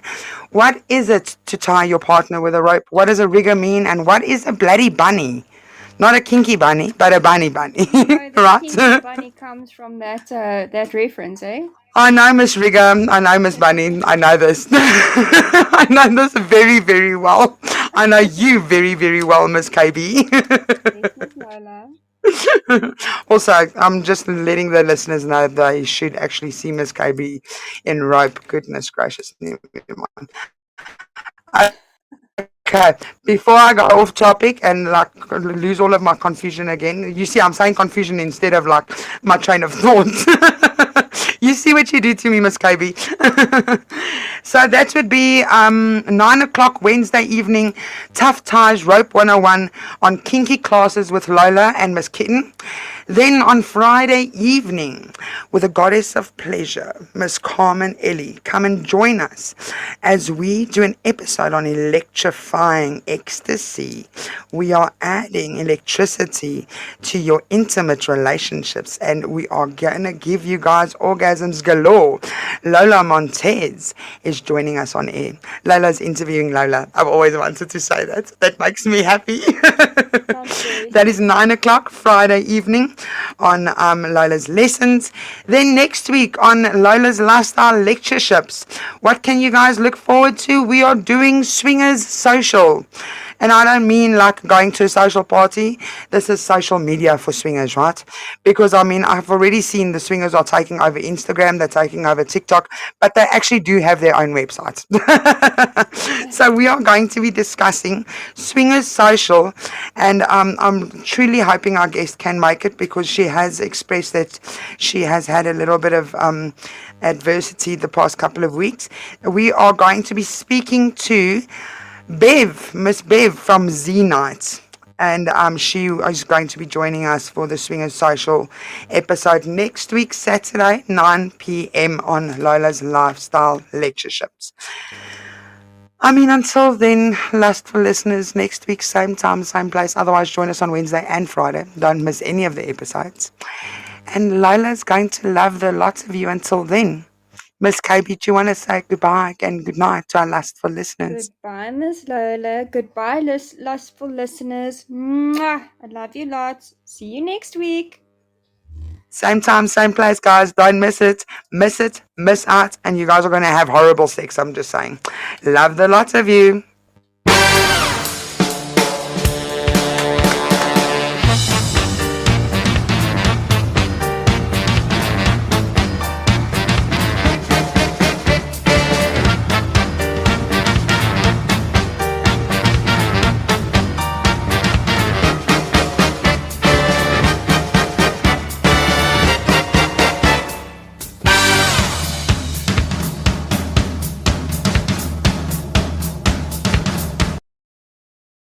What is it to tie your partner with a rope? What does a rigger mean? And what is a bloody bunny? Not a kinky bunny, but a bunny. Right? Kinky bunny comes from that reference, eh? I know Miss Rigger, I know Miss Bunny, I know this. I know this very, very well. I know you very, very well, Miss KB. Also, I'm just letting the listeners know they should actually see Miss KB in rope. Goodness gracious. Never mind. Okay, before I go off topic and lose all of my confusion again, you see I'm saying confusion instead of my train of thought. You see what you do to me, Miss KB. So that would be 9 o'clock Wednesday evening, Tough Ties Rope 101 on Kinky Classes with Lola and Miss Kitten. Then on Friday evening, with the goddess of pleasure, Miss Carmen Ellie, come and join us as we do an episode on electrifying ecstasy. We are adding electricity to your intimate relationships, and we are going to give you guys orgasms galore. Lola Montez is joining us on air. Lola's interviewing Lola. I've always wanted to say that. That makes me happy. That is 9 o'clock Friday evening on Lola's Lessons. Then next week on Lola's Lifestyle Lectureships, what can you guys look forward to? We are doing Swingers Social. And I don't mean like going to a social party. This is social media for swingers, right? Because I mean, I've already seen the swingers are taking over Instagram, they're taking over TikTok, but they actually do have their own websites. So we are going to be discussing Swingers Social, and I'm truly hoping our guest can make it, because she has expressed that she has had a little bit of adversity the past couple of weeks. We are going to be speaking to Miss Bev from Z Nights, and she is going to be joining us for the Swingers Social episode next week, Saturday, 9 p.m. on Lola's Lifestyle Lectureships. I mean, until then, lustful listeners, next week, same time, same place. Otherwise, join us on Wednesday and Friday. Don't miss any of the episodes. And Lola's going to love the lots of you until then. Miss KB, do you want to say goodbye and good night to our lustful listeners? Goodbye, Miss Lola. Goodbye, lustful listeners. Mwah! I love you lots. See you next week. Same time, same place, guys. Don't miss it. Miss out, and you guys are going to have horrible sex. I'm just saying. Love the lots of you.